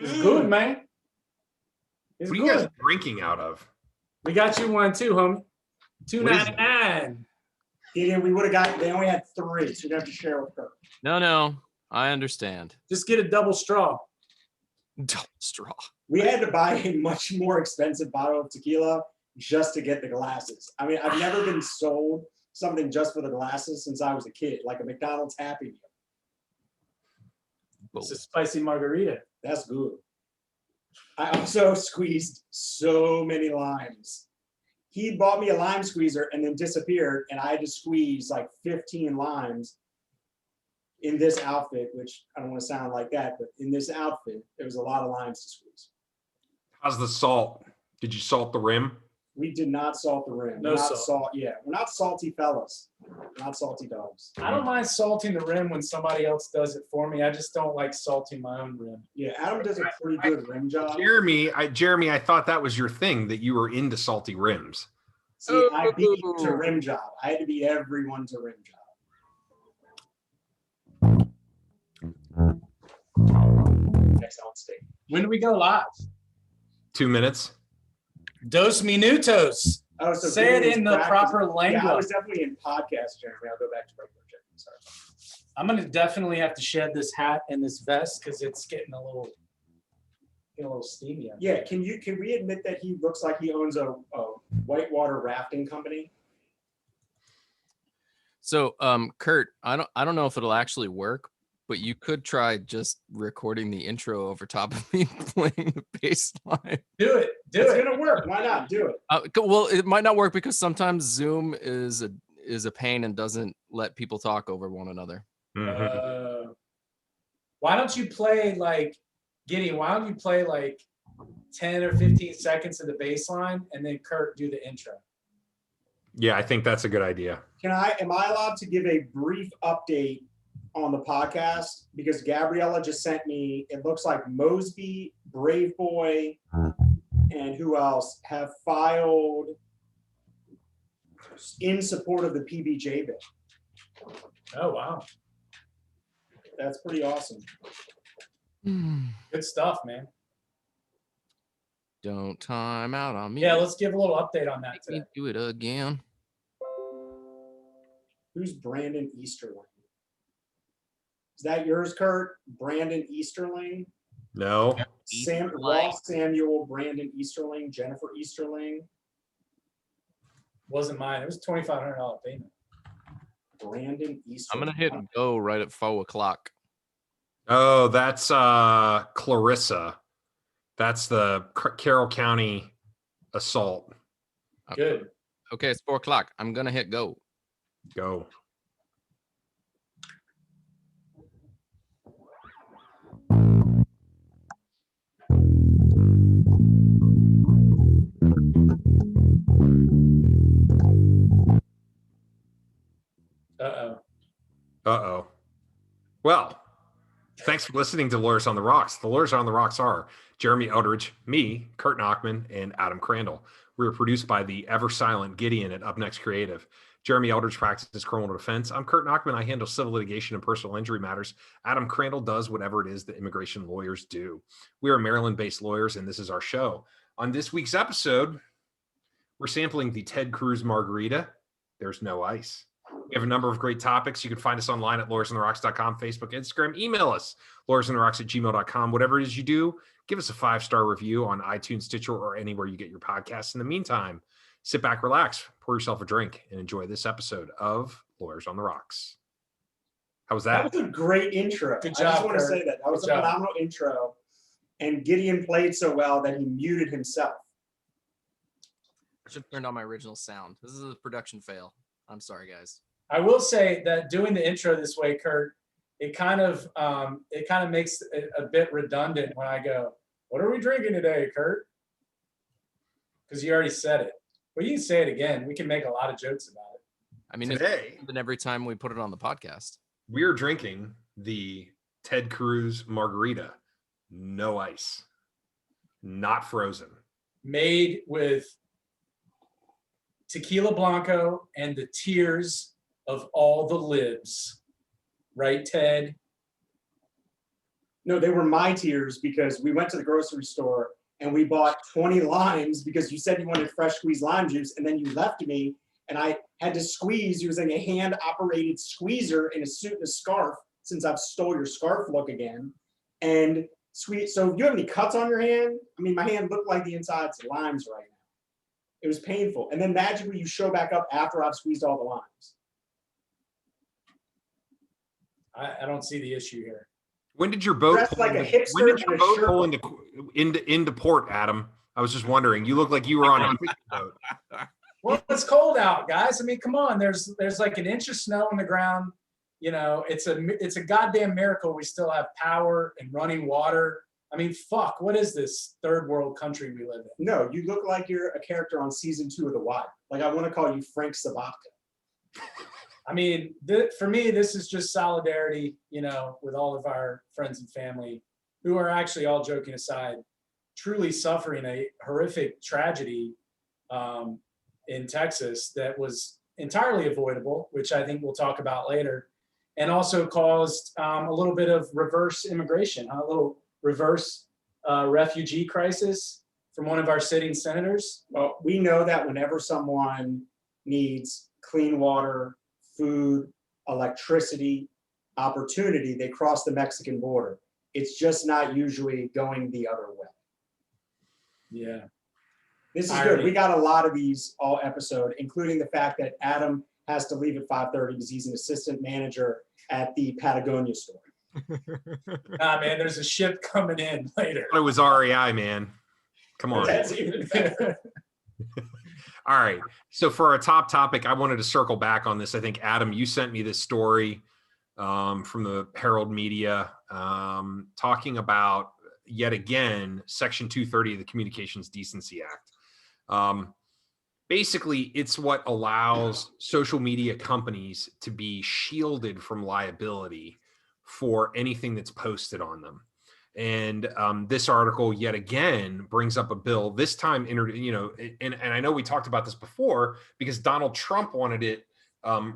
It's good, man. It's what are good. you guys drinking out of? We got you one too, homie. $2.99. Gideon, we would have got. They only had 3, so you'd have to share with her. No, I understand. Just get a double straw. Double straw. We had to buy a much more expensive bottle of tequila just to get the glasses. I mean, I've never been sold something just for the glasses since I was a kid, like a McDonald's Happy Meal. It's a spicy margarita. That's good. I also squeezed so many limes. He bought me a lime squeezer and then disappeared, and I had to squeeze like 15 limes in this outfit, which I don't want to sound like that, but in this outfit, there was a lot of limes to squeeze. How's the salt? Did you salt the rim? We did not salt the rim. No we're not salt. Yeah, we're not salty fellas. We're not salty dogs. I don't mind salting the rim when somebody else does it for me. I just don't like salting my own rim. Yeah, Adam does a pretty good rim job. Jeremy, I thought that was your thing, that you were into salty rims. See, I beat you to rim job. I had to beat everyone to rim job. Next on stage. When do we go live? 2 minutes. 2 minutos. Oh, so Say it Gideon's in the practice- proper language. Yeah, I was definitely in podcast, Jeremy. I'll go back to regular Jeremy. Sorry. I'm gonna definitely have to shed this hat and this vest because it's getting a little steamy. Yeah, can we admit that he looks like he owns a whitewater rafting company? So, Kurt, I don't know if it'll actually work, but you could try just recording the intro over top of me playing the bass line. Do it. It's gonna work. Why not? Do it. Well, it might not work because sometimes Zoom is a pain and doesn't let people talk over one another. Why don't you play like Gideon? Why don't you play like 10 or 15 seconds of the bass line and then Kurt do the intro? Yeah, I think that's a good idea. Am I allowed to give a brief update on the podcast? Because Gabriella just sent me, it looks like Mosby, Brave Boy, and who else have filed in support of the PBJ bill. Oh, wow. That's pretty awesome. Good stuff, man. Don't time out on me. Yeah, let's give a little update on that today. Do it again. Who's Brandon Easterling? Is that yours, Kurt? Brandon Easterling? No. Ross Samuel, Brandon Easterling, Jennifer Easterling. Wasn't mine. It was $2,500 payment. Brandon Easterling. I'm gonna hit go right at 4 o'clock. Oh, that's Clarissa. That's the Carroll County assault. Good. Okay, it's 4 o'clock. I'm gonna hit go. Go. Uh-oh. Well, thanks for listening to Lawyers on the Rocks. The Lawyers on the Rocks are Jeremy Eldridge, me, Kurt Nachman, and Adam Crandall. We are produced by the ever-silent Gideon at Up Next Creative. Jeremy Eldridge practices criminal defense. I'm Kurt Nachman. I handle civil litigation and personal injury matters. Adam Crandall does whatever it is that immigration lawyers do. We are Maryland-based lawyers, and this is our show. On this week's episode, we're sampling the Ted Cruz Margarita. There's no ice. We have a number of great topics. You can find us online at lawyersontheRocks.com, Facebook, Instagram. Email us, lawyersontheRocks@gmail.com. Whatever it is you do, give us a 5-star review on iTunes, Stitcher, or anywhere you get your podcasts. In the meantime, sit back, relax, pour yourself a drink, and enjoy this episode of Lawyers on the Rocks. How was that? That was a great intro. Good job, I just want to Kurt. say that. That was Good a job. phenomenal intro. And Gideon played so well that he muted himself. I should have turned on my original sound. This is a production fail. I'm sorry, guys. I will say that doing the intro this way, Kurt, it kind of makes it a bit redundant when I go, "What are we drinking today, Kurt?" Because you already said it. But you can say it again. We can make a lot of jokes about it. I mean, Today, it's every time we put it on the podcast. we're drinking the Ted Cruz Margarita. No ice. Not frozen. Made with tequila blanco and the tears of all the libs. Right, Ted? No, they were my tears because we went to the grocery store and we bought 20 limes because you said you wanted fresh squeezed lime juice, and then you left me and I had to squeeze using a hand-operated squeezer in a suit and a scarf, since I've stole your scarf look again. And sweet. So if you have any cuts on your hand, I mean, my hand looked like the inside's limes right now. It was painful. And then magically you show back up after I've squeezed all the limes. I don't see the issue here. When did your boat Dressed pull like a into, hipster when did your and a boat shirt. pull into port, Adam? I was just wondering. You look like you were on a fishing boat. Well, it's cold out, guys. I mean, come on. There's like an inch of snow on the ground. You know, it's a goddamn miracle we still have power and running water. I mean, fuck, what is this third world country we live in? No, you look like you're a character on season 2 of The Wire. Like, I want to call you Frank Sabatka. I mean, for me, this is just solidarity, you know, with all of our friends and family who are actually, all joking aside, truly suffering a horrific tragedy in Texas that was entirely avoidable, which I think we'll talk about later, and also caused a little bit of reverse immigration, a little reverse refugee crisis from one of our sitting senators. Well, we know that whenever someone needs clean water, food, electricity, opportunity, they cross the Mexican border. It's just not usually going the other way. Yeah. This is Irony. good. We got a lot of these all episode, including the fact that Adam has to leave at 5:30 because he's an assistant manager at the Patagonia store. Nah, man, there's a ship coming in later. It was REI, man. Come on. That's even better. All right. So for our top topic, I wanted to circle back on this. I think, Adam, you sent me this story from the Herald Media talking about, yet again, Section 230 of the Communications Decency Act. Basically, it's what allows social media companies to be shielded from liability for anything that's posted on them. And this article, yet again, brings up a bill, this time, and I know we talked about this before because Donald Trump wanted it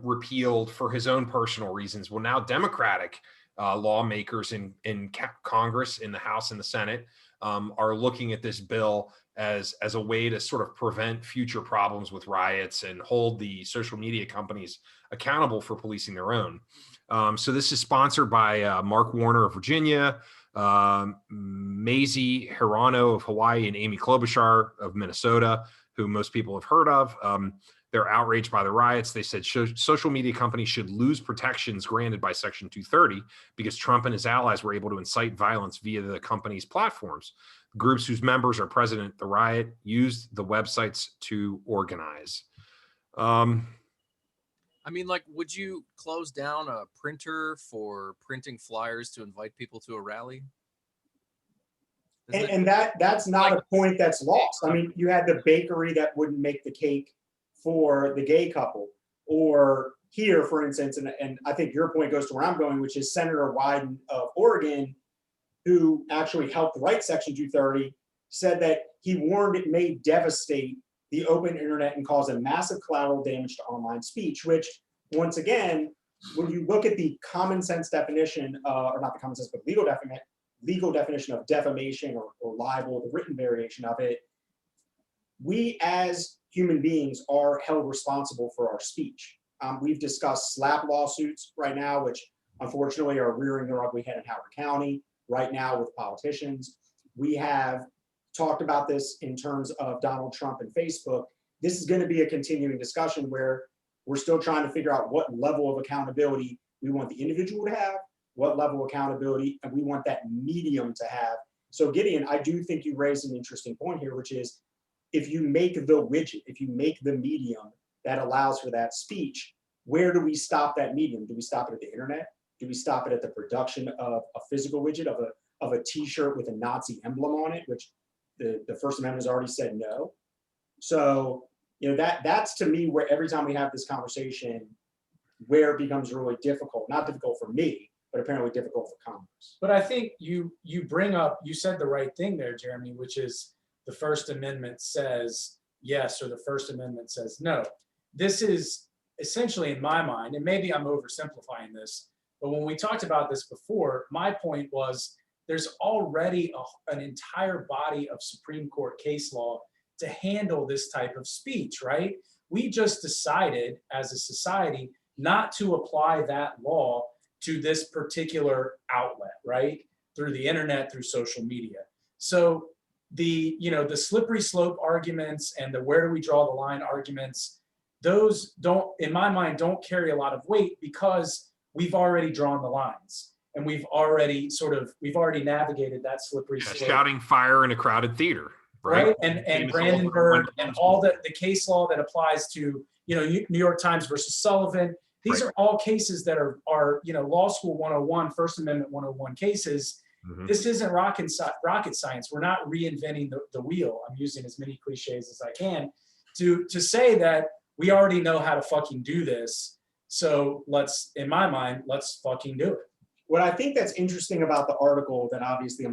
repealed for his own personal reasons. Well, now Democratic lawmakers in Congress, in the House and the Senate, are looking at this bill as a way to sort of prevent future problems with riots and hold the social media companies accountable for policing their own. So this is sponsored by Mark Warner of Virginia, Mazie Hirano of Hawaii, and Amy Klobuchar of Minnesota, who most people have heard of. They're outraged by the riots. They said social media companies should lose protections granted by Section 230 because Trump and his allies were able to incite violence via the company's platforms. Groups whose members are present at the riot used the websites to organize. I mean, like, would you close down a printer for printing flyers to invite people to a rally? And that's not a point that's lost. I mean, you had the bakery that wouldn't make the cake for the gay couple, or here, for instance, and I think your point goes to where I'm going, which is Senator Wyden of Oregon, who actually helped write Section 230, said that he warned it may devastate the open internet and cause a massive collateral damage to online speech, which, once again, when you look at the common sense definition, or not the common sense, but legal definition of defamation or libel, the written variation of it, we as human beings are held responsible for our speech. We've discussed slap lawsuits right now, which unfortunately are rearing their ugly head in Howard County right now with politicians. We have talked about this in terms of Donald Trump and Facebook. This is going to be a continuing discussion where we're still trying to figure out what level of accountability we want the individual to have, what level of accountability, and we want that medium to have. So Gideon, I do think you raised an interesting point here, which is if you make the widget, if you make the medium that allows for that speech, where do we stop that medium? Do we stop it at the internet? Do we stop it at the production of a physical widget of a t-shirt with a Nazi emblem on it, which the First Amendment has already said no? So, that's to me where every time we have this conversation, where it becomes really difficult, not difficult for me, but apparently difficult for Congress. But I think you said the right thing there, Jeremy, which is the First Amendment says yes, or the First Amendment says no. This is essentially, in my mind, and maybe I'm oversimplifying this, but when we talked about this before, my point was there's already an entire body of Supreme Court case law to handle this type of speech, right? We just decided as a society not to apply that law to this particular outlet, right? Through the internet, through social media. So the slippery slope arguments and the where do we draw the line arguments, those don't, in my mind, don't carry a lot of weight because we've already drawn the lines. And we've already navigated that slippery slope. Shouting fire in a crowded theater, right? And Brandenburg and all the case law that applies to, New York Times versus Sullivan. These are all cases that are law school 101, First Amendment 101 cases. Mm-hmm. This isn't rocket science. We're not reinventing the wheel. I'm using as many cliches as I can to say that we already know how to fucking do this. So in my mind, let's fucking do it. What I think that's interesting about the article that obviously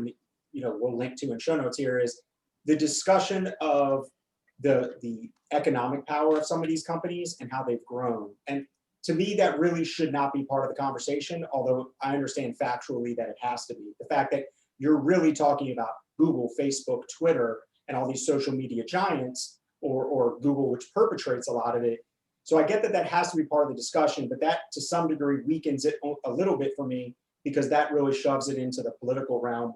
we'll link to in show notes here is the discussion of the economic power of some of these companies and how they've grown. And to me, that really should not be part of the conversation, although I understand factually that it has to be. The fact that you're really talking about Google, Facebook, Twitter, and all these social media giants, or Google, which perpetrates a lot of it. So I get that has to be part of the discussion, but that to some degree weakens it a little bit for me, because that really shoves it into the political realm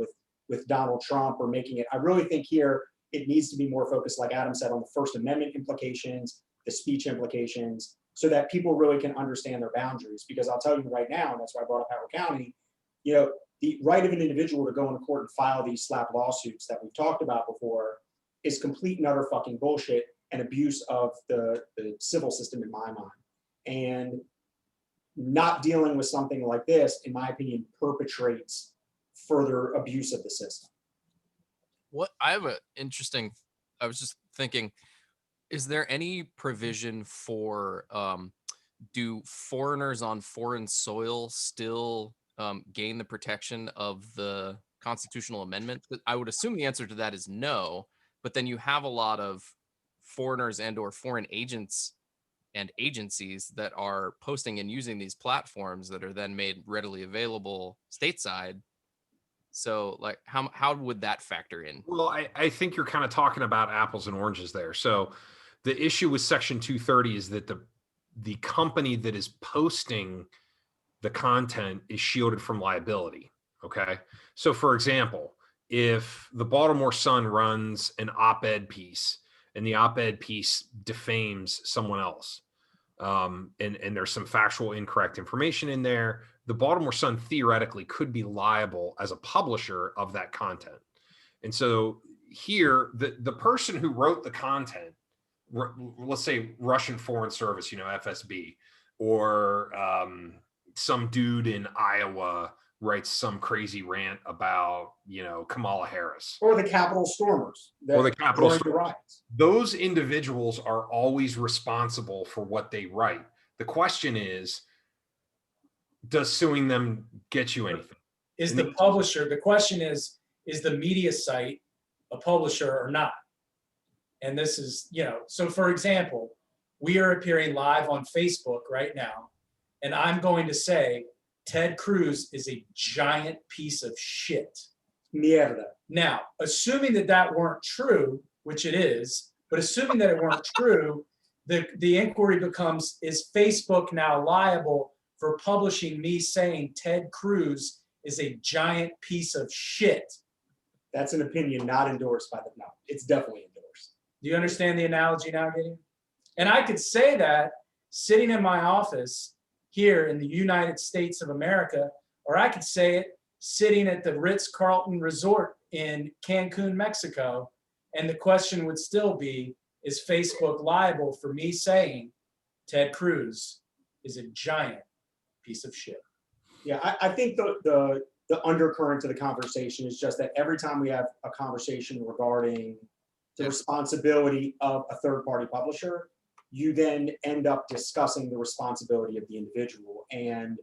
with Donald Trump or making it. I really think here it needs to be more focused, like Adam said, on the First Amendment implications, the speech implications, so that people really can understand their boundaries. Because I'll tell you right now, and that's why I brought up Howard County, the right of an individual to go into court and file these slap lawsuits that we've talked about before is complete and utter fucking bullshit and abuse of the civil system in my mind. And not dealing with something like this, in my opinion, perpetrates further abuse of the system. I was just thinking, is there any provision for, do foreigners on foreign soil still gain the protection of the constitutional amendment? I would assume the answer to that is no, but then you have a lot of foreigners and or foreign agents and agencies that are posting and using these platforms that are then made readily available stateside. So like how would that factor in? Well, I think you're kind of talking about apples and oranges there. So the issue with Section 230 is that the company that is posting the content is shielded from liability. Okay. So for example, if the Baltimore Sun runs an op-ed piece and the op-ed piece defames someone else, and there's some factual incorrect information in there, the Baltimore Sun theoretically could be liable as a publisher of that content. And so here, the person who wrote the content, let's say Russian Foreign Service, FSB, or some dude in Iowa writes some crazy rant about, Kamala Harris. Or the Capitol stormers. Those individuals are always responsible for what they write. The question is, does suing them get you anything? The question is the media site a publisher or not? And this is, so for example, we are appearing live on Facebook right now, and I'm going to say, Ted Cruz is a giant piece of shit. Mierda. Now, assuming that weren't true, which it is, but assuming that it weren't true, the inquiry becomes, is Facebook now liable for publishing me saying Ted Cruz is a giant piece of shit? That's an opinion not endorsed by no, it's definitely endorsed. Do you understand the analogy now, Gideon? And I could say that sitting in my office here in the United States of America, or I could say it sitting at the Ritz-Carlton Resort in Cancun, Mexico, and the question would still be, is Facebook liable for me saying Ted Cruz is a giant piece of shit? Yeah, I think the undercurrent to the conversation is just that every time we have a conversation regarding the responsibility of a third-party publisher, you then end up discussing the responsibility of the individual. And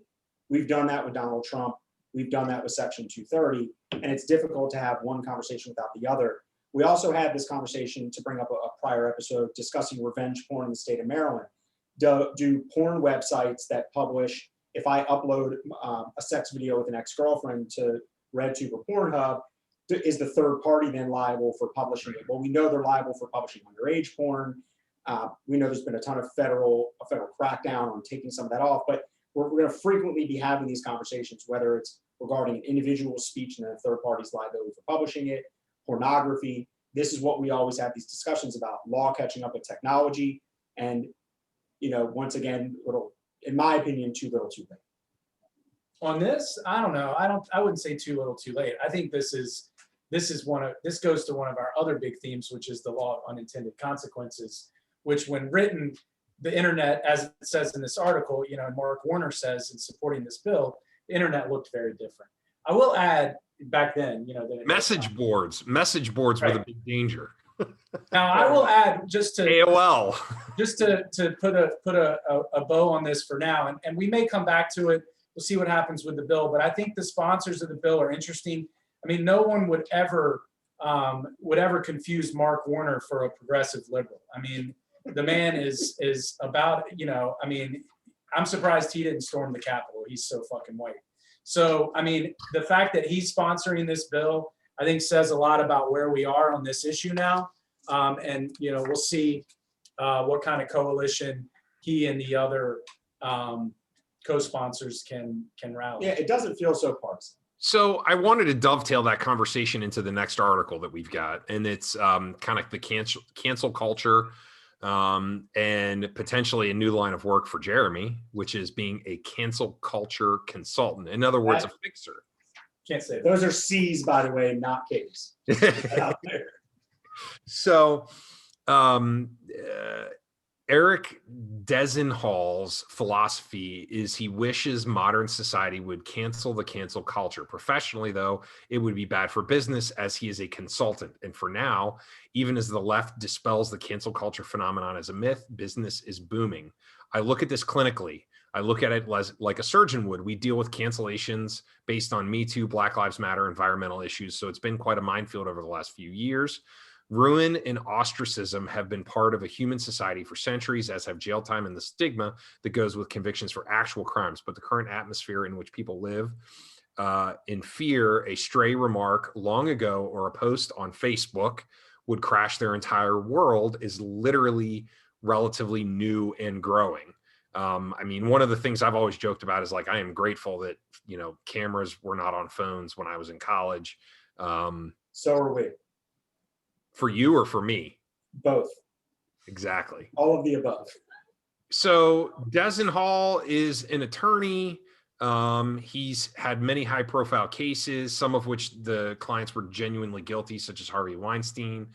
we've done that with Donald Trump. We've done that with Section 230. And it's difficult to have one conversation without the other. We also had this conversation, to bring up a prior episode, discussing revenge porn in the state of Maryland. Do porn websites that publish, if I upload a sex video with an ex-girlfriend to RedTube or Pornhub, is the third party then liable for publishing it? Well, we know they're liable for publishing underage porn. We know there's been a ton of federal crackdown on taking some of that off, but we're going to frequently be having these conversations, whether it's regarding an individual's speech and then a third party's liability for publishing it, pornography. This is what we always have these discussions about: law catching up with technology, and once again, in my opinion, too little, too late. On this, I don't know. I wouldn't say too little, too late. I think this goes to one of our other big themes, which is the law of unintended consequences, which when written, the internet, as it says in this article, and Mark Warner says in supporting this bill, the internet looked very different. I will add, back then, message boards were the big danger. Now I will add, just to AOL, just to put a bow on this for now, and we may come back to it. We'll see what happens with the bill, but I think the sponsors of the bill are interesting. I mean, no one would ever confuse Mark Warner for a progressive liberal. I mean, the man is about, I mean, I'm surprised he didn't storm the Capitol. He's so fucking white. So, I mean, the fact that he's sponsoring this bill, I think says a lot about where we are on this issue now. And, we'll see what kind of coalition he and the other co-sponsors can rally. Yeah, it doesn't feel so partisan. So I wanted to dovetail that conversation into the next article that we've got, and it's kind of the cancel culture and potentially a new line of work for Jeremy, which is being a cancel culture consultant. In other words, a fixer. Can't say that. Those are C's, by the way, not K's. Out there. So Eric Desenhall's philosophy is he wishes modern society would cancel the cancel culture. Professionally, though, it would be bad for business, as he is a consultant. And for now, even as the left dispels the cancel culture phenomenon as a myth, business is booming. I look at this clinically. I look at it like a surgeon would. We deal with cancellations based on Me Too, Black Lives Matter, environmental issues. So it's been quite a minefield over the last few years. Ruin and ostracism have been part of a human society for centuries, as have jail time and the stigma that goes with convictions for actual crimes. But the current atmosphere in which people live in fear, a stray remark long ago or a post on Facebook would crash their entire world, is literally relatively new and growing. I mean, one of the things I've always joked about is, like, I am grateful that, cameras were not on phones when I was in college. So are we. For you or for me? Both. Exactly. All of the above. So Desenhall is an attorney. He's had many high-profile cases, some of which the clients were genuinely guilty, such as Harvey Weinstein.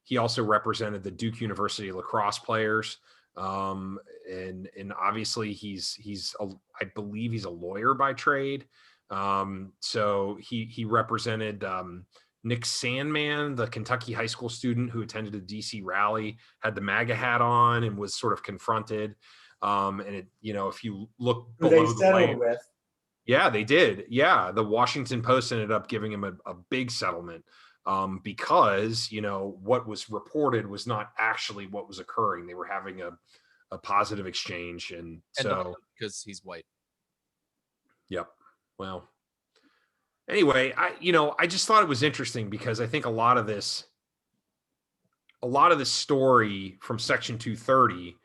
He also represented the Duke University lacrosse players. And obviously I believe he's a lawyer by trade. So he represented Nick Sandman, the Kentucky high school student who attended a DC rally, had the MAGA hat on and was sort of confronted. And it, if you look below the line, with. Yeah, they did. Yeah. The Washington Post ended up giving him a big settlement because, what was reported was not actually what was occurring. They were having a positive exchange. And so because he's white. Yep. Well, anyway, I just thought it was interesting because I think a lot of this story from Section 230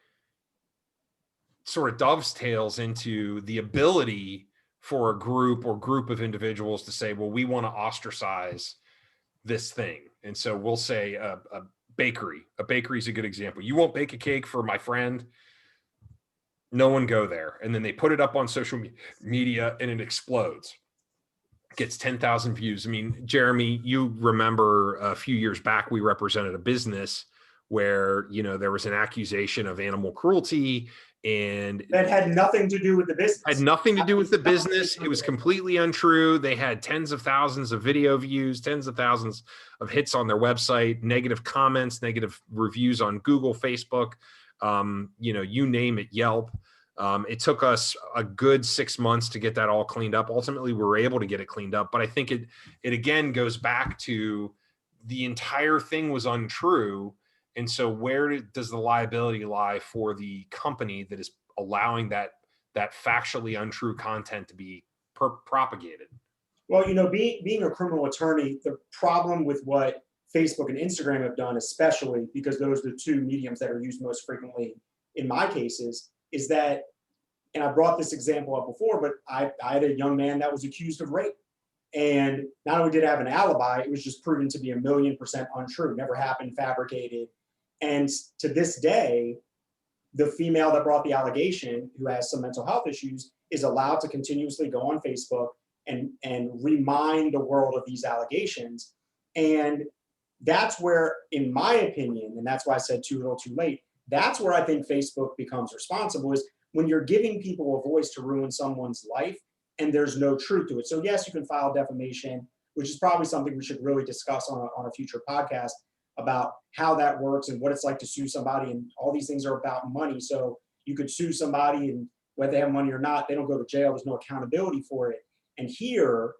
sort of dovetails into the ability for a group of individuals to say, well, we want to ostracize this thing. And so we'll say a bakery. A bakery is a good example. You won't bake a cake for my friend. No one go there. And then they put it up on social media and it explodes. Gets 10,000 views. I mean, Jeremy, you remember a few years back, we represented a business where, there was an accusation of animal cruelty, and that had nothing to do with the business. Had nothing to do with the business. It was completely untrue. They had tens of thousands of video views, tens of thousands of hits on their website, negative comments, negative reviews on Google, Facebook, you name it, Yelp. It took us a good 6 months to get that all cleaned up. Ultimately, we were able to get it cleaned up. But I think it again goes back to the entire thing was untrue. And so where does the liability lie for the company that is allowing that factually untrue content to be propagated? Well, being a criminal attorney, the problem with what Facebook and Instagram have done, especially because those are the two mediums that are used most frequently in my cases, is that, and I brought this example up before, but I had a young man that was accused of rape. And not only did I have an alibi, it was just proven to be 1,000,000% untrue, never happened, fabricated. And to this day, the female that brought the allegation, who has some mental health issues, is allowed to continuously go on Facebook and remind the world of these allegations. And that's where, in my opinion, and that's why I said too little too late, that's where I think Facebook becomes responsible, is when you're giving people a voice to ruin someone's life and there's no truth to it. So yes, you can file defamation, which is probably something we should really discuss on a future podcast about how that works and what it's like to sue somebody. And all these things are about money. So you could sue somebody, and whether they have money or not, they don't go to jail. There's no accountability for it. And here,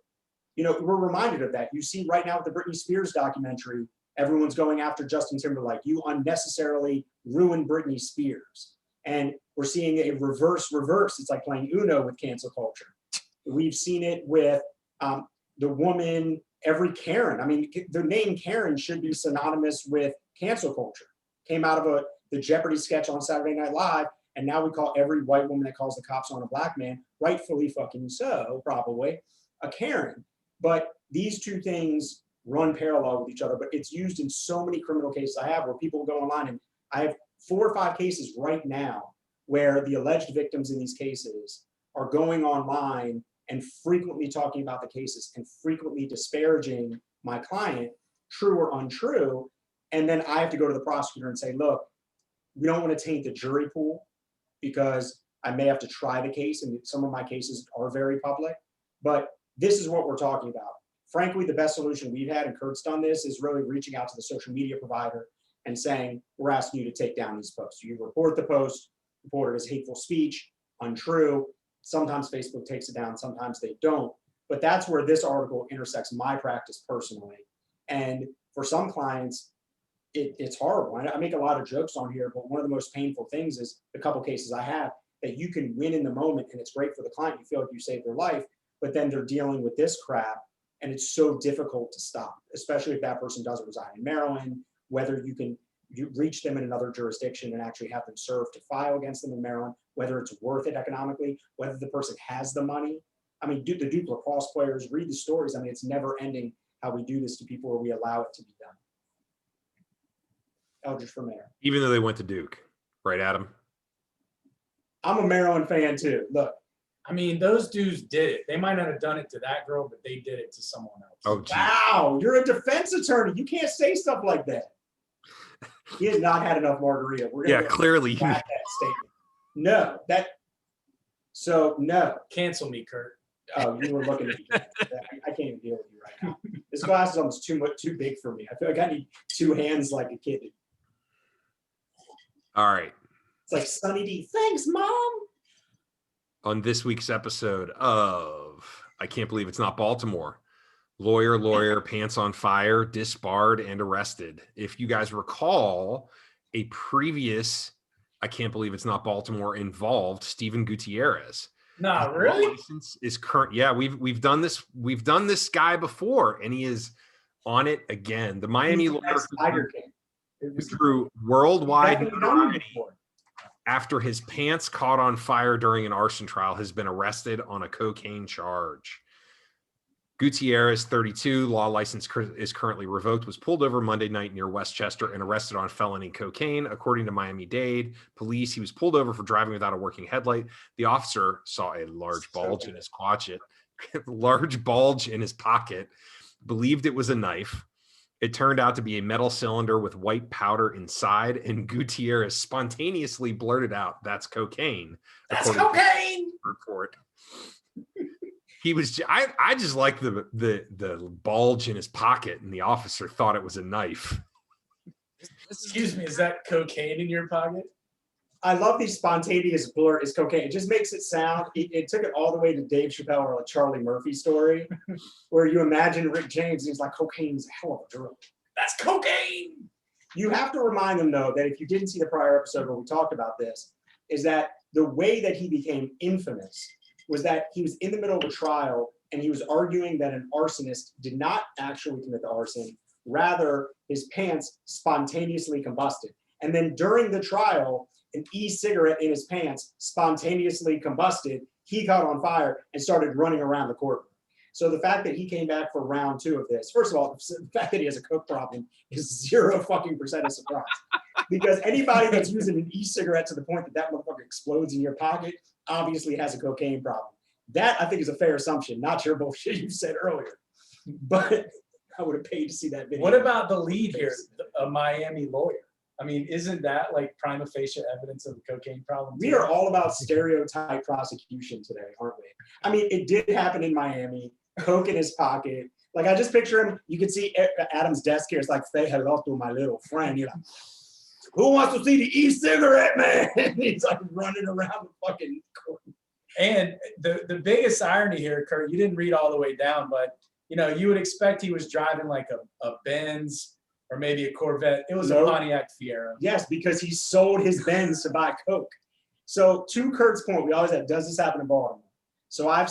we're reminded of that. You see right now with the Britney Spears documentary, everyone's going after Justin Timberlake. You unnecessarily ruined Britney Spears. And we're seeing a reverse. It's like playing Uno with cancel culture. We've seen it with the woman, every Karen. I mean, the name Karen should be synonymous with cancel culture. Came out of the Jeopardy sketch on Saturday Night Live, and now we call every white woman that calls the cops on a black man, rightfully fucking so, probably, a Karen. But these two things run parallel with each other, but it's used in so many criminal cases I have where people go online, and I have 4 or 5 cases right now where the alleged victims in these cases are going online and frequently talking about the cases and frequently disparaging my client, true or untrue. And then I have to go to the prosecutor and say, look, we don't want to taint the jury pool because I may have to try the case, and some of my cases are very public, but this is what we're talking about. Frankly, the best solution we've had, and Kurt's done this, is really reaching out to the social media provider and saying, we're asking you to take down these posts. You report the post, report it as hateful speech, untrue. Sometimes Facebook takes it down, sometimes they don't. But that's where this article intersects my practice personally. And for some clients, it's horrible. I make a lot of jokes on here, but one of the most painful things is the couple cases I have that you can win in the moment, and it's great for the client. You feel like you saved their life, but then they're dealing with this crap, and it's so difficult to stop, especially if that person doesn't reside in Maryland, whether you reach them in another jurisdiction and actually have them served to file against them in Maryland, whether it's worth it economically, whether the person has the money. I mean, the Duke lacrosse players, read the stories. I mean, it's never ending how we do this to people where we allow it to be done. Eldridge for mayor. Even though they went to Duke, right, Adam? I'm a Maryland fan too. Look. I mean, those dudes did it. They might not have done it to that girl, but they did it to someone else. Oh, geez. Wow, you're a defense attorney. You can't say stuff like that. He has not had enough margarita. We're gonna clearly. That statement. No. Cancel me, Kurt. Oh, you were looking at me. I can't even deal with you right now. This glass is almost too big for me. I feel like I need 2 hands like a kid. All right. It's like Sunny D. Thanks, Mom. On this week's episode of I Can't Believe It's Not Baltimore, lawyer, pants on fire, disbarred, and arrested. If you guys recall, a previous I Can't Believe It's Not Baltimore involved Stephen Gutierrez. No, really? License is current. Yeah, we've done this. We've done this guy before, and he is on it again. The Miami lawyer Tiger King. who drew worldwide notoriety after his pants caught on fire during an arson trial has been arrested on a cocaine charge. Gutierrez, 32, law license is currently revoked, was pulled over Monday night near Westchester and arrested on felony cocaine. According to Miami-Dade police, he was pulled over for driving without a working headlight. The officer saw a large bulge in his pocket, believed it was a knife. It turned out to be a metal cylinder with white powder inside, and Gutierrez spontaneously blurted out, "That's cocaine." That's cocaine! Report. He was. I just like the bulge in his pocket, and the officer thought it was a knife. Excuse me, is that cocaine in your pocket? I love these spontaneous blur is cocaine. It just makes it sound. It took it all the way to Dave Chappelle or a Charlie Murphy story, where you imagine Rick James and he's like, "Cocaine's a hell of a drug." That's cocaine. You have to remind them though that if you didn't see the prior episode where we talked about this, is that the way that he became infamous was that he was in the middle of a trial and he was arguing that an arsonist did not actually commit the arson. Rather, his pants spontaneously combusted. And then during the trial, an e-cigarette in his pants spontaneously combusted. He caught on fire and started running around the courtroom. So the fact that he came back for round 2 of this, first of all, the fact that he has a coke problem is 0% of surprise. Because anybody that's using an e-cigarette to the point that that motherfucker explodes in your pocket obviously has a cocaine problem. That, I think, is a fair assumption, not your bullshit you said earlier. But I would have paid to see that video. What about the lead here, a Miami lawyer? I mean, isn't that like prima facie evidence of a cocaine problem? We are all about stereotype prosecution today, aren't we? I mean, it did happen in Miami, coke in his pocket. Like, I just picture him, you can see Adam's desk here. It's like, say hello to my little friend. You're like, who wants to see the e-cigarette, man? He's like running around the fucking court. And the biggest irony here, Kurt, you didn't read all the way down, but you know, you would expect he was driving like a Benz or maybe a Corvette. It was a Pontiac Fiero. Yes, because he sold his Benz to buy coke. So to Kurt's point, we always have, does this happen in Baltimore? So I've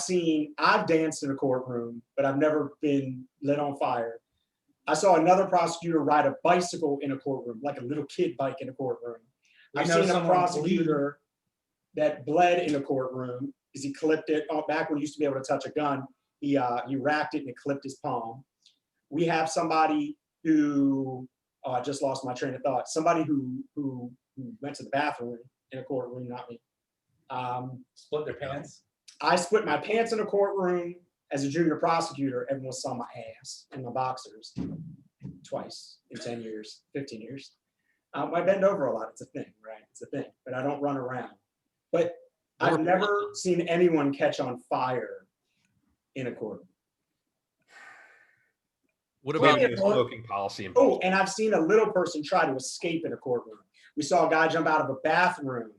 danced in a courtroom, but I've never been lit on fire. I saw another prosecutor ride a bicycle in a courtroom, like a little kid bike in a courtroom. I've seen a prosecutor that bled in a courtroom because he clipped it. Back when he used to be able to touch a gun, he racked it and it clipped his palm. We have somebody who, I just lost my train of thought. Somebody who went to the bathroom in a courtroom, not me. Split their pants. I split my pants in a courtroom as a junior prosecutor. Everyone saw my ass and my boxers twice in 10 years, 15 years. I bend over a lot. It's a thing, right? It's a thing, but I don't run around. But I've never seen anyone catch on fire in a courtroom. What about the smoking policy? Oh, and I've seen a little person try to escape in a courtroom. We saw a guy jump out of a bathroom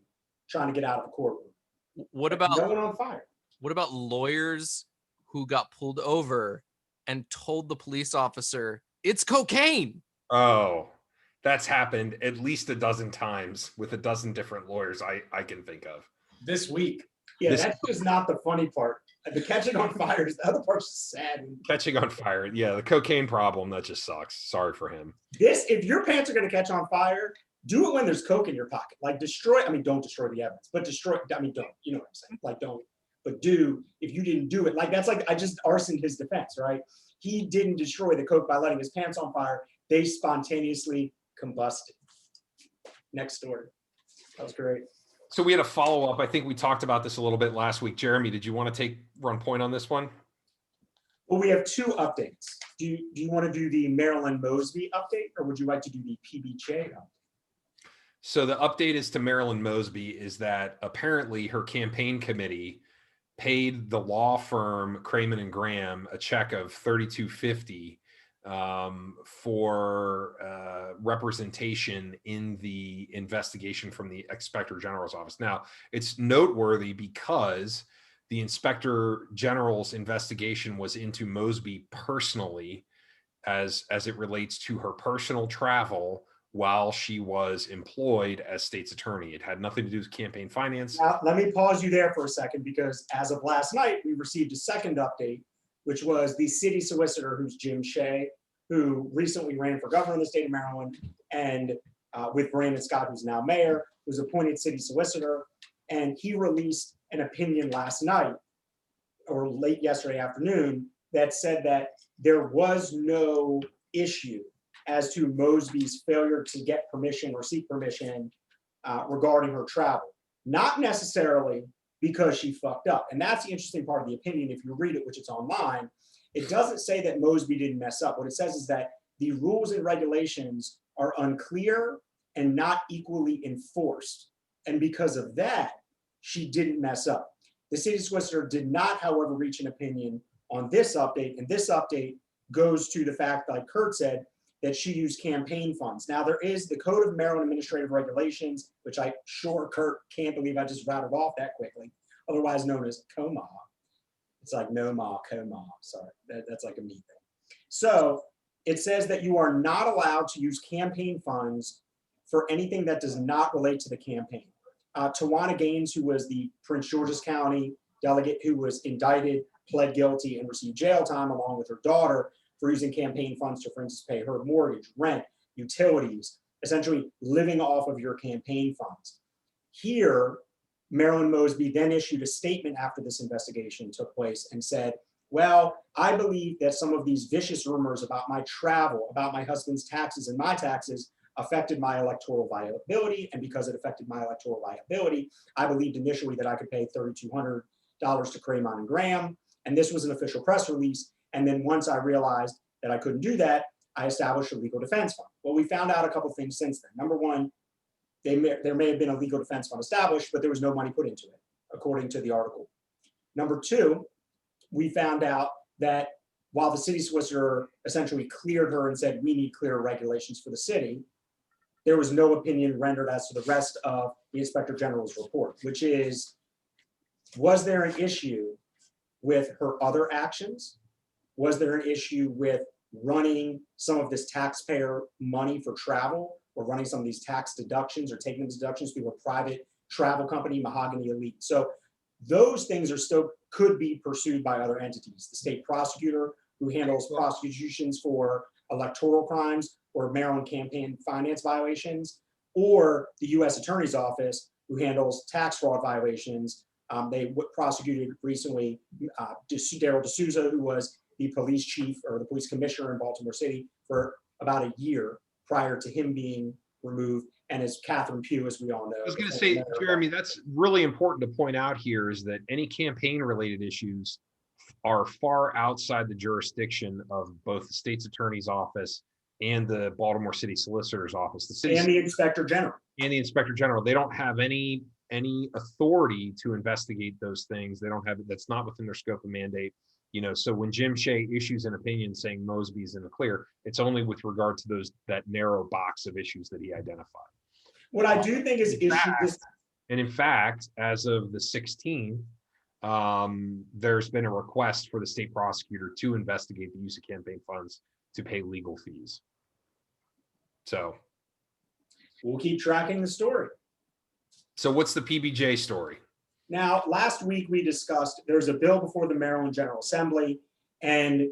trying to get out of the courtroom. What about no one on fire? What about lawyers who got pulled over and told the police officer it's cocaine? Oh, that's happened at least a dozen times with a dozen different lawyers I can think of. This week. Yeah, that's just not the funny part. The catching on fire is the other part's sad. Catching on fire. Yeah, the cocaine problem, that just sucks. Sorry for him. If your pants are going to catch on fire, do it when there's coke in your pocket. Like don't destroy the evidence, but don't, you know what I'm saying? Like don't, but if you didn't do it, like that's like, I just arsoned his defense, right? He didn't destroy the coke by letting his pants on fire. They spontaneously combusted. Next story. That was great. So we had a follow-up. I think we talked about this a little bit last week. Jeremy, did you want to run point on this one? Well, we have 2 updates. Do you want to do the Marilyn Mosby update, or would you like to do the PBJ update? So the update is to Marilyn Mosby is that apparently her campaign committee paid the law firm Kramer and Graham a check of $3,250 for representation in the investigation from the Inspector General's office. Now, it's noteworthy because the Inspector General's investigation was into Mosby personally as it relates to her personal travel while she was employed as state's attorney. It had nothing to do with campaign finance. Now, let me pause you there for a second, because as of last night, we received a second update, which was the city solicitor, who's Jim Shea, who recently ran for governor of the state of Maryland, and with Brandon Scott, who's now mayor, was appointed city solicitor. And he released an opinion last night, or late yesterday afternoon, that said that there was no issue as to Mosby's failure to get permission or seek permission regarding her travel. Not necessarily because she fucked up. And that's the interesting part of the opinion. If you read it, which it's online, it doesn't say that Mosby didn't mess up. What it says is that the rules and regulations are unclear and not equally enforced. And because of that, she didn't mess up. The city solicitor did not, however, reach an opinion on this update. And this update goes to the fact, like Kurt said, that she used campaign funds. Now, there is the Code of Maryland Administrative Regulations, which I sure, Kurt, can't believe I just rattled off that quickly, otherwise known as COMA. It's like no ma, COMA. Sorry, that's like a me thing. So it says that you are not allowed to use campaign funds for anything that does not relate to the campaign. Tawana Gaines, who was the Prince George's County delegate who was indicted pled guilty and received jail time along with her daughter for using campaign funds to, for instance, pay her mortgage, rent, utilities, essentially living off of your campaign funds. Here, Marilyn Mosby then issued a statement after this investigation took place and said, well, I believe that some of these vicious rumors about my travel, about my husband's taxes and my taxes affected my electoral viability. And because it affected my electoral viability, I believed initially that I could pay $3,200 to Craymon and Graham. And this was an official press release. And then once I realized that I couldn't do that, I established a legal defense fund. Well, we found out a couple things since then. Number one, there may have been a legal defense fund established, but there was no money put into it, according to the article. Number two, we found out that while the city solicitor essentially cleared her and said, we need clearer regulations for the city, there was no opinion rendered as to the rest of the Inspector General's report, which is, was there an issue with her other actions? Was there an issue with running some of this taxpayer money for travel, or running some of these tax deductions or taking these deductions through a private travel company, Mahogany Elite? So those things are still could be pursued by other entities. The state prosecutor who handles prosecutions for electoral crimes or Maryland campaign finance violations, or the U.S. Attorney's Office who handles tax fraud violations. They prosecuted recently Daryl D'Souza, who was the police chief or the police commissioner in Baltimore City for about a year prior to him being removed, and as Catherine Pugh, as we all know. I was going to say, Jeremy, that's really important to point out here, is that any campaign-related issues are far outside the jurisdiction of both the state's attorney's office and the Baltimore City Solicitor's Office. The city and the Inspector General. And the Inspector General. They don't have any authority to investigate those things. They don't have, that's not within their scope of mandate. So when Jim Shea issues an opinion saying Mosby's in the clear, it's only with regard to that narrow box of issues that he identified. What I do think is in fact, as of the 16th, there's been a request for the state prosecutor to investigate the use of campaign funds to pay legal fees. So we'll keep tracking the story. So what's the PBJ story? Now, last week we discussed there's a bill before the Maryland General Assembly, and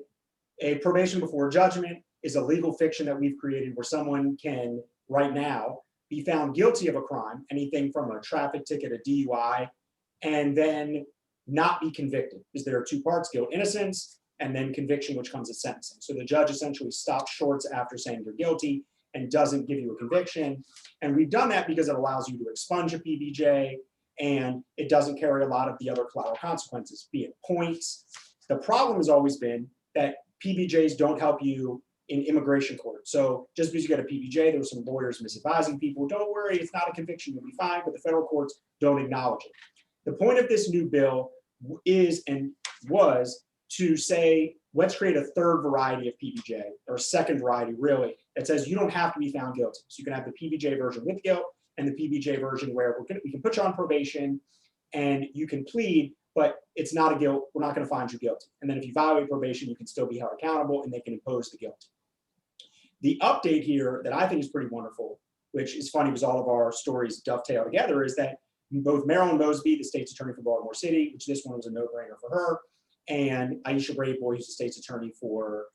a probation before judgment is a legal fiction that we've created where someone can right now be found guilty of a crime, anything from a traffic ticket, a DUI, and then not be convicted, because there are two parts: guilt, innocence, and then conviction, which comes at sentencing. So the judge essentially stops short after saying you're guilty and doesn't give you a conviction. And we've done that because it allows you to expunge a PBJ, and it doesn't carry a lot of the other collateral consequences, be it points. The problem has always been that PBJs don't help you in immigration court. So just because you get a PBJ, there were some lawyers misadvising people, don't worry, it's not a conviction, you'll be fine, but the federal courts don't acknowledge it. The point of this new bill is and was to say, let's create a third variety of PBJ, or a second variety really, that says you don't have to be found guilty. So you can have the PBJ version with guilt and the PBJ version where we can put you on probation and you can plead, but it's not a guilt. We're not going to find you guilty. And then if you violate probation, you can still be held accountable and they can impose the guilt. The update here that I think is pretty wonderful, which is funny because all of our stories dovetail together, is that both Marilyn Mosby, the state's attorney for Baltimore City, which this one was a no-brainer for her, and Aisha Brayboy, who's the state's attorney for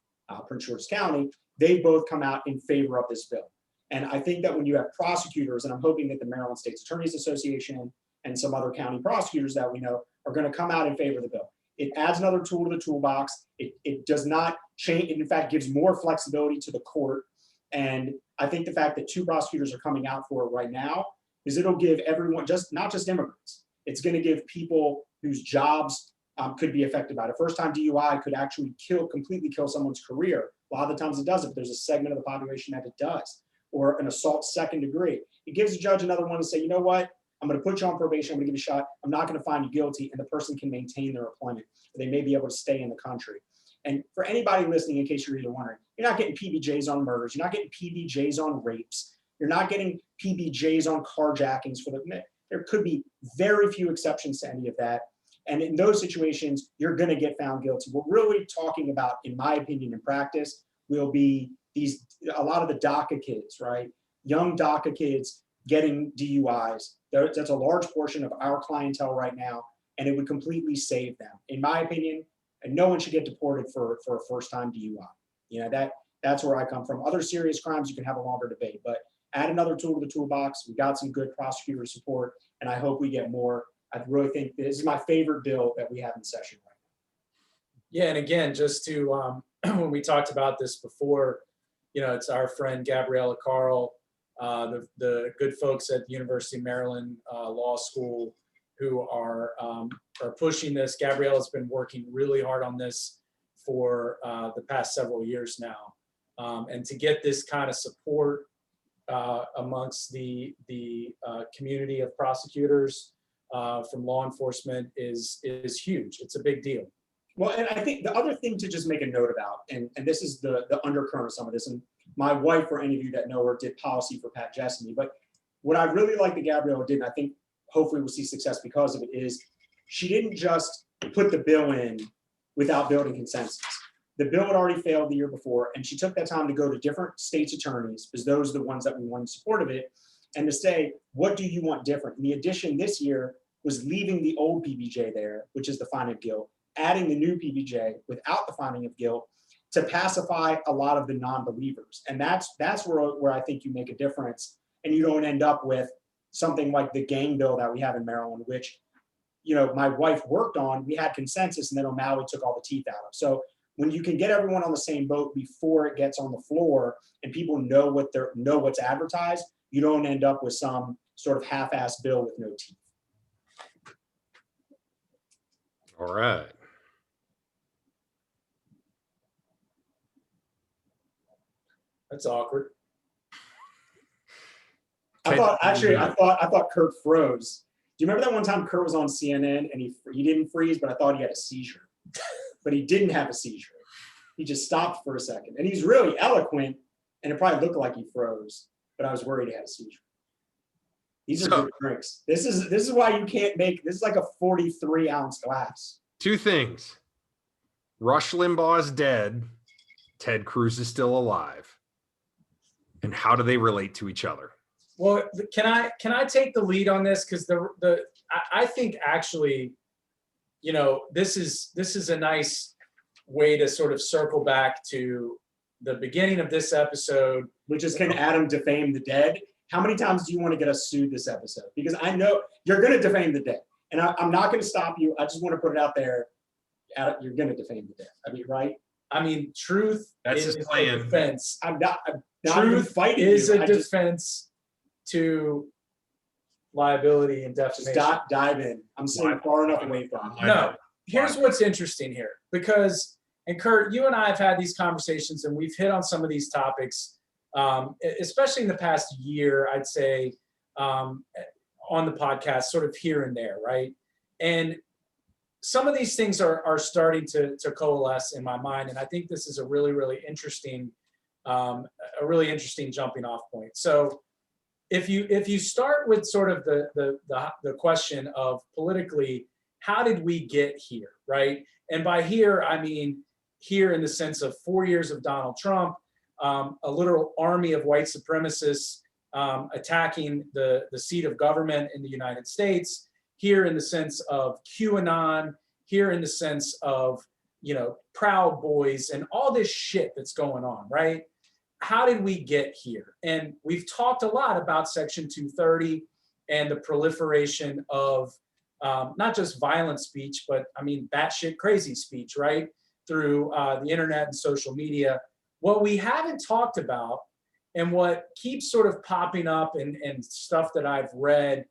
Prince George's County, they both come out in favor of this bill. And I think that when you have prosecutors, and I'm hoping that the Maryland States Attorneys Association and some other county prosecutors that we know are going to come out in favor of the bill. It adds another tool to the toolbox. It does not change. It in fact gives more flexibility to the court. And I think the fact that two prosecutors are coming out for it right now is it'll give everyone, not just immigrants, it's going to give people whose jobs could be affected by it. A first-time DUI could actually completely kill someone's career. A lot of the times it doesn't, but there's a segment of the population that it does. Or an assault second degree. It gives the judge another one to say, you know what, I'm going to put you on probation, I'm going to give you a shot, I'm not going to find you guilty, and the person can maintain their employment. They may be able to stay in the country. And for anybody listening, in case you're either wondering, you're not getting PBJs on murders, you're not getting PBJs on rapes, you're not getting PBJs on carjackings. There could be very few exceptions to any of that. And in those situations, you're going to get found guilty. What we're really talking about, in my opinion, in practice, will be a lot of the DACA kids, right? Young DACA kids getting DUIs. That's a large portion of our clientele right now, and it would completely save them. In my opinion, and no one should get deported for a first-time DUI. You know, that's where I come from. Other serious crimes, you can have a longer debate, but add another tool to the toolbox. We got some good prosecutor support, and I hope we get more. I really think this is my favorite bill that we have in session right now. Yeah, and again, just to when we talked about this before, you know, it's our friend Gabriella Carl, the good folks at the University of Maryland Law School who are pushing this. Gabriella's been working really hard on this for the past several years now, and to get this kind of support amongst the community of prosecutors from law enforcement is huge. It's a big deal. Well, and I think the other thing to just make a note about, and this is the undercurrent of some of this, and my wife, for any of you that know her, did policy for Pat Jessamy, but what I really like that Gabriella did, and I think hopefully we'll see success because of it, is she didn't just put the bill in without building consensus. The bill had already failed the year before, and she took that time to go to different states' attorneys, because those are the ones that we want in support of it, and to say, what do you want different? And the addition this year was leaving the old PBJ there, which is the finding of guilt, adding the new PBJ without the finding of guilt to pacify a lot of the non-believers. And that's where I think you make a difference, and you don't end up with something like the gang bill that we have in Maryland, which, you know, my wife worked on. We had consensus, and then O'Malley took all the teeth out of. So when you can get everyone on the same boat before it gets on the floor and people know what's advertised, you don't end up with some sort of half-assed bill with no teeth. All right. That's awkward. Ted, I thought Kurt froze. Do you remember that one time Kurt was on CNN and he didn't freeze, but I thought he had a seizure. But he didn't have a seizure. He just stopped for a second. And he's really eloquent, and it probably looked like he froze, but I was worried he had a seizure. These are good drinks. This is why you can't make, this is like a 43-ounce glass. Two things. Rush Limbaugh is dead. Ted Cruz is still alive. And how do they relate to each other? Well, can I take the lead on this? Because I think actually, you know, this is a nice way to sort of circle back to the beginning of this episode, which is, can Adam defame the dead? How many times do you want to get us sued this episode? Because I know you're going to defame the dead, and I'm not going to stop you. I just want to put it out there. You're going to defame the dead. I mean, right? I mean, truth That's is his plan. a defense. I'm not Truth fighting is you. a defense to liability and defamation. Just dive in. I'm sitting far enough away from it. No, here's what's interesting here, because, and Kurt, you and I have had these conversations, and we've hit on some of these topics, especially in the past year, I'd say, on the podcast, sort of here and there, right? And some of these things are starting to coalesce in my mind, and I think this is a really, really interesting, jumping off point. So if you start with sort of the question of politically, how did we get here, right? And by here, I mean here in the sense of 4 years of Donald Trump, a literal army of white supremacists attacking the seat of government in the United States, here in the sense of QAnon, here in the sense of, you know, Proud Boys and all this shit that's going on, right? How did we get here? And we've talked a lot about Section 230 and the proliferation of not just violent speech, but I mean, batshit crazy speech, right? Through the internet and social media. What we haven't talked about, and what keeps sort of popping up and stuff that I've read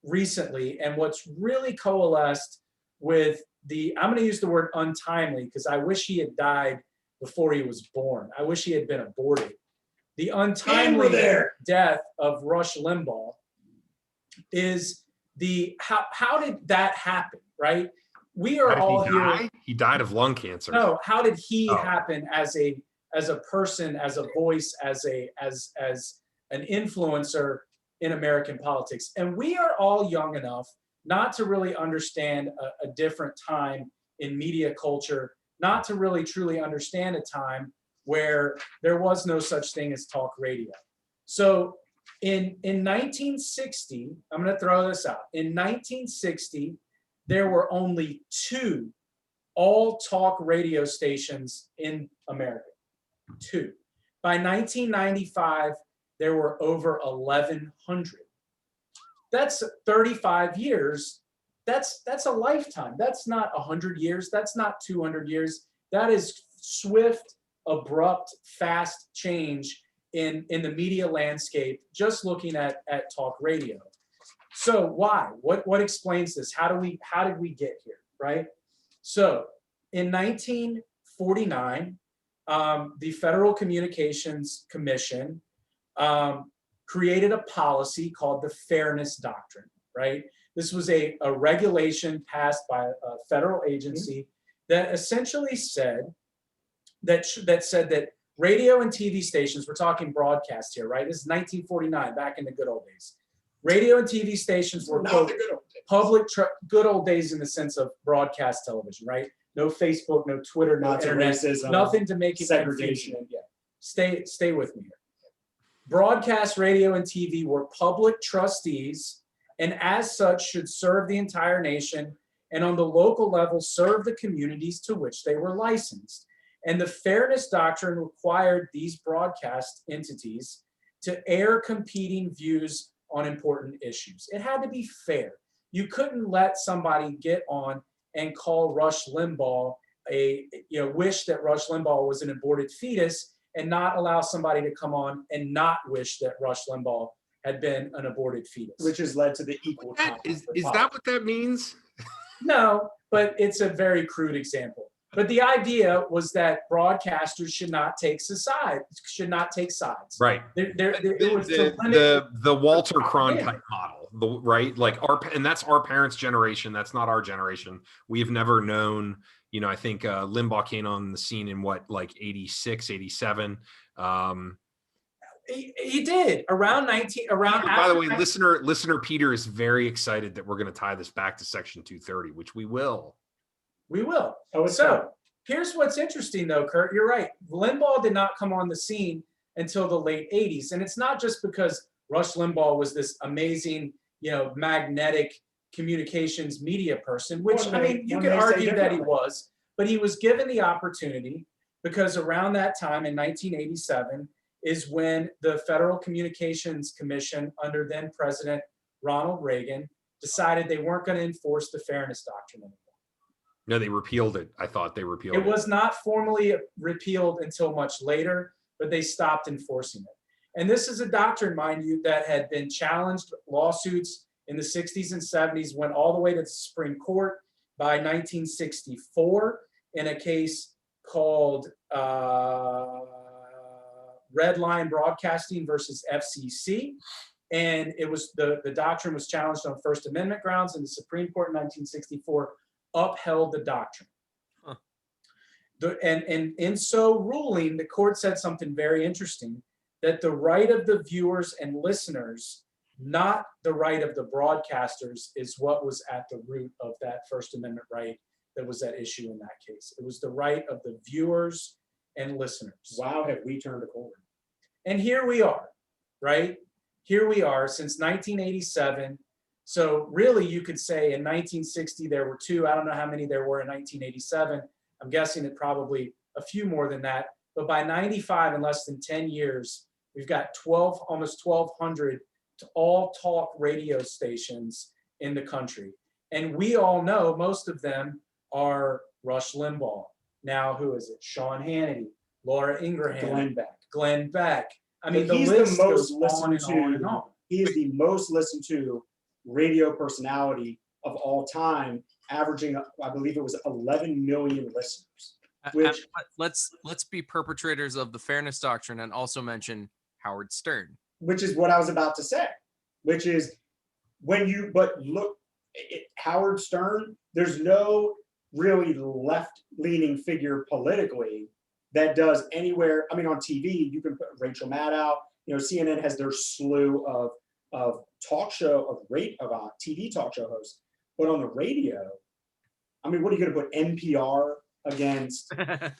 recently, and what's really coalesced with I'm going to use the word untimely, because I wish he had died before he was born. I wish he had been aborted. The untimely death of Rush Limbaugh is how did that happen, right? We are all here. He died of lung cancer. No, how did he happen as a person, as a voice, as an influencer in American politics? And we are all young enough not to really understand a different time in media culture, not to really truly understand a time where there was no such thing as talk radio. So in 1960, I'm going to throw this out. In 1960, there were only two all talk radio stations in America. 2. By 1995, there were over 1,100. That's 35 years. That's a lifetime. That's not 100 years. That's not 200 years. That is swift, abrupt, fast change in the media landscape, just looking at talk radio. So why? What explains this? How did we get here, right? So in 1949, the Federal Communications Commission created a policy called the Fairness Doctrine, right? This was a regulation passed by a federal agency that essentially said that radio and TV stations, we're talking broadcast here, right? This is 1949, back in the good old days. Radio and TV stations were good old days in the sense of broadcast television, right? No Facebook, no Twitter, no internet, racism, nothing to make it segregation. Yeah. Stay with me here. Broadcast radio and TV were public trustees, and as such should serve the entire nation, and on the local level serve the communities to which they were licensed. And the Fairness Doctrine required these broadcast entities to air competing views on important issues. It had to be fair. You couldn't let somebody get on and call Rush Limbaugh wish that Rush Limbaugh was an aborted fetus, and not allow somebody to come on and not wish that Rush Limbaugh had been an aborted fetus. Which has led to the equal time. Is that what that means? No, but it's a very crude example. But the idea was that broadcasters should not take sides. Right. It was to limit the Walter Cronkite model, right? Like and that's our parents' generation. That's not our generation. We've never known, I think Limbaugh came on the scene in like 86, 87. He did around 19 around. By the way, listener Peter is very excited that we're going to tie this back to Section 230, which we will. We will. Oh, so here's what's interesting, though, Kurt. You're right. Limbaugh did not come on the scene until the late 80s. And it's not just because Rush Limbaugh was this amazing, magnetic communications media person, which, you could argue that he was. But he was given the opportunity because around that time in 1987 is when the Federal Communications Commission, under then President Ronald Reagan, decided they weren't going to enforce the Fairness Doctrine anymore. No, they repealed it. I thought they repealed it. It was not formally repealed until much later, but they stopped enforcing it. And this is a doctrine, mind you, that had been challenged. Lawsuits in the 60s and 70s went all the way to the Supreme Court by 1964 in a case called Red Line Broadcasting versus FCC. And it was the doctrine was challenged on First Amendment grounds, and the Supreme Court in 1964 upheld the doctrine. Huh. And in so ruling, the court said something very interesting, that the right of the viewers and listeners, not the right of the broadcasters, is what was at the root of that First Amendment right that was at issue in that case. It was the right of the viewers and listeners. Wow, have we turned a corner. And here we are, right? Here we are since 1987. So really, you could say in 1960, there were 2. I don't know how many there were in 1987. I'm guessing it probably a few more than that. But by 95, in less than 10 years, we've got almost 1,200 all talk radio stations in the country. And we all know most of them are Rush Limbaugh. Now, who is it? Sean Hannity, Laura Ingraham, Glenn Beck. I mean, he's the list the most goes on listened and on to. and on. He is the most listened to radio personality of all time, averaging, I believe it was 11 million listeners. Which let's be perpetrators of the Fairness Doctrine and also mention Howard Stern. Which is what I was about to say. Which is Howard Stern, there's no really left-leaning figure politically that does anywhere. I mean, on TV, you can put Rachel Maddow. CNN has their slew of talk show of TV talk show hosts, but on the radio, I mean, what are you going to put NPR against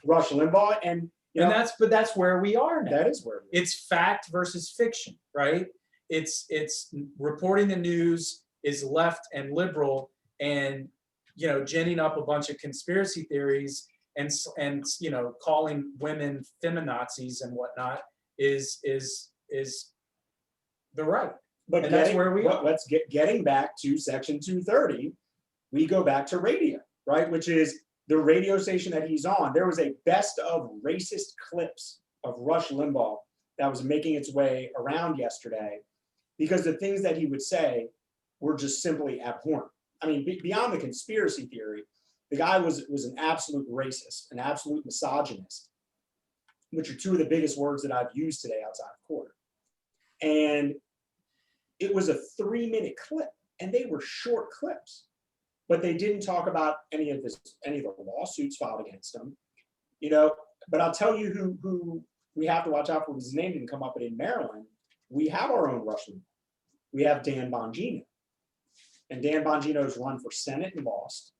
Rush Limbaugh? And that's where we are now. That is where we are. It's fact versus fiction, right? It's reporting the news is left and liberal, and ginning up a bunch of conspiracy theories and calling women feminazis and whatnot is the right. But And that's where we are. let's getting back to Section 230, we go back to radio, right? Which is the radio station that he's on. There was a best of racist clips of Rush Limbaugh that was making its way around yesterday because the things that he would say were just simply abhorrent. I mean, beyond the conspiracy theory, the guy was an absolute racist, an absolute misogynist, which are two of the biggest words that I've used today outside of court. And it was a 3-minute clip, and they were short clips, but they didn't talk about any of the lawsuits filed against him, But I'll tell you who we have to watch out for because his name didn't come up. But in Maryland, we have our own Rush Limbaugh. We have Dan Bongino, and Dan Bongino's run for Senate and lost.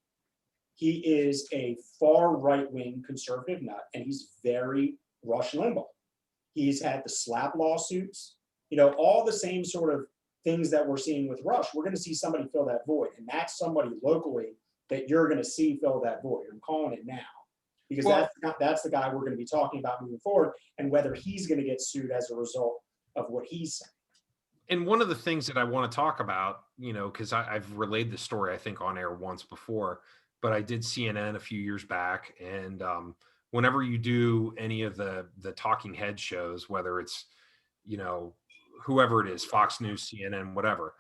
He is a far right-wing conservative nut, and he's very Rush Limbaugh. He's had the slap lawsuits, all the same sort of things that we're seeing with Rush. We're going to see somebody fill that void, and that's somebody locally that you're going to see fill that void. I'm calling it now because that's the guy we're going to be talking about moving forward, and whether he's going to get sued as a result of what he's saying. And one of the things that I want to talk about, because I've relayed this story, I think, on air once before, but I did CNN a few years back. And whenever you do any of the talking head shows, whether it's, whoever it is, Fox News, CNN, whatever,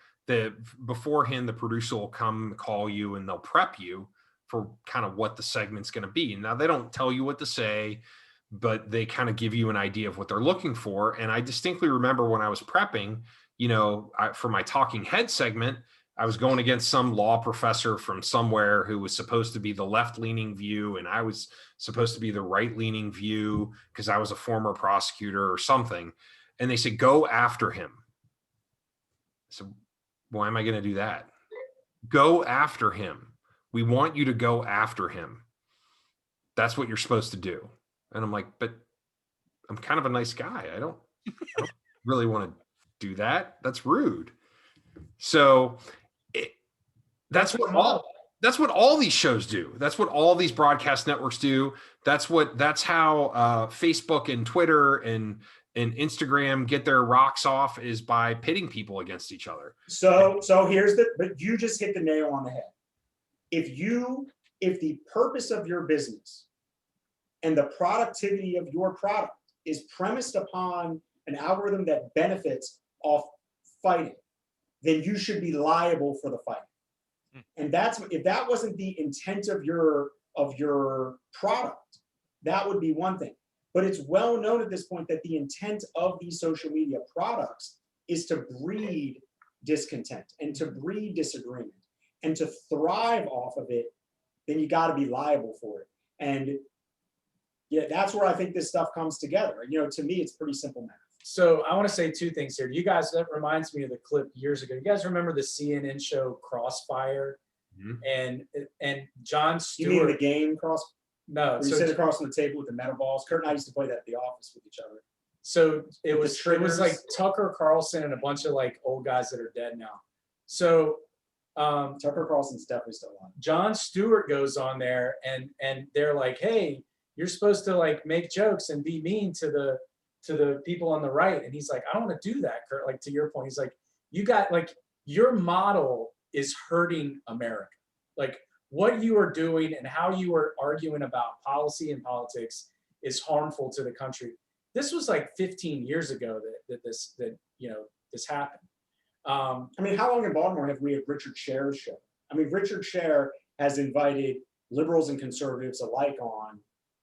beforehand, the producer will come call you and they'll prep you for kind of what the segment's going to be. Now, they don't tell you what to say, but they kind of give you an idea of what they're looking for. And I distinctly remember when I was prepping, for my talking head segment, I was going against some law professor from somewhere who was supposed to be the left-leaning view, and I was supposed to be the right-leaning view because I was a former prosecutor or something. And they said, go after him. So why am I going to do that? Go after him. We want you to go after him. That's what you're supposed to do. And I'm like, but I'm kind of a nice guy. I don't really want to do that. That's rude. So that's what all these shows do. That's what all these broadcast networks do. That's how Facebook and Twitter and Instagram get their rocks off, is by pitting people against each other. So but you just hit the nail on the head. If the purpose of your business and the productivity of your product is premised upon an algorithm that benefits off fighting, then you should be liable for the fighting. And if that wasn't the intent of your product, that would be one thing. But it's well known at this point that the intent of these social media products is to breed discontent and to breed disagreement and to thrive off of it. Then you got to be liable for it. And yeah, that's where I think this stuff comes together. To me, it's pretty simple math. So I want to say two things here. You guys, that reminds me of the clip years ago. You guys remember the CNN show Crossfire? Mm-hmm. And Jon Stewart. You mean the game Cross? No. Where you sit across on the table with the metal balls. Kurt and I used to play that at the office with each other. So it was like Tucker Carlson and a bunch of like old guys that are dead now. So Tucker Carlson's definitely still on. Jon Stewart goes on there and they're like, hey, you're supposed to like make jokes and be mean to the people on the right. And he's like, I don't want to do that, Kurt. Like, to your point, he's like, you got like, your model is hurting America. Like, what you are doing and how you are arguing about policy and politics is harmful to the country. This was like 15 years ago that this happened. I mean, how long in Baltimore have we had Richard Scher's show? I mean, Richard Scher has invited liberals and conservatives alike on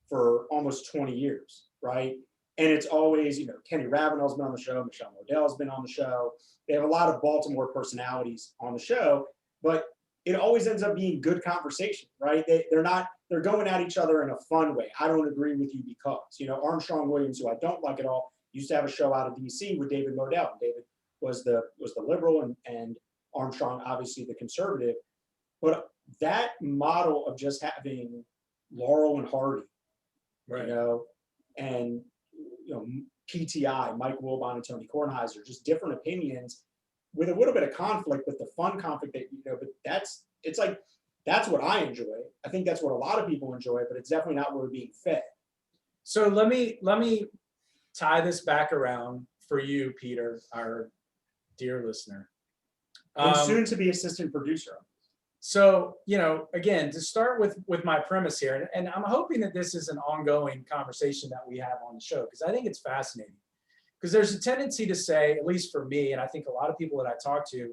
for almost 20 years, right? And it's always, Kenny Ravenel's been on the show, Michelle Modell's been on the show. They have a lot of Baltimore personalities on the show, but it always ends up being good conversation, right? They're going at each other in a fun way. I don't agree with you because, Armstrong Williams, who I don't like at all, used to have a show out of DC with David Modell. David was the liberal and Armstrong, obviously the conservative. But that model of just having Laurel and Hardy, right, and PTI, Mike Wilbon and Tony Kornheiser, just different opinions with a little bit of conflict, but the fun conflict that, but it's like That's what I enjoy. I think that's what a lot of people enjoy, but it's definitely not what we're being fed. So let me tie this back around for you, Peter, our dear listener. And soon to be assistant producer. So, again, to start with my premise here, and I'm hoping that this is an ongoing conversation that we have on the show, because I think it's fascinating. Because there's a tendency to say, at least for me, and I think a lot of people that I talk to,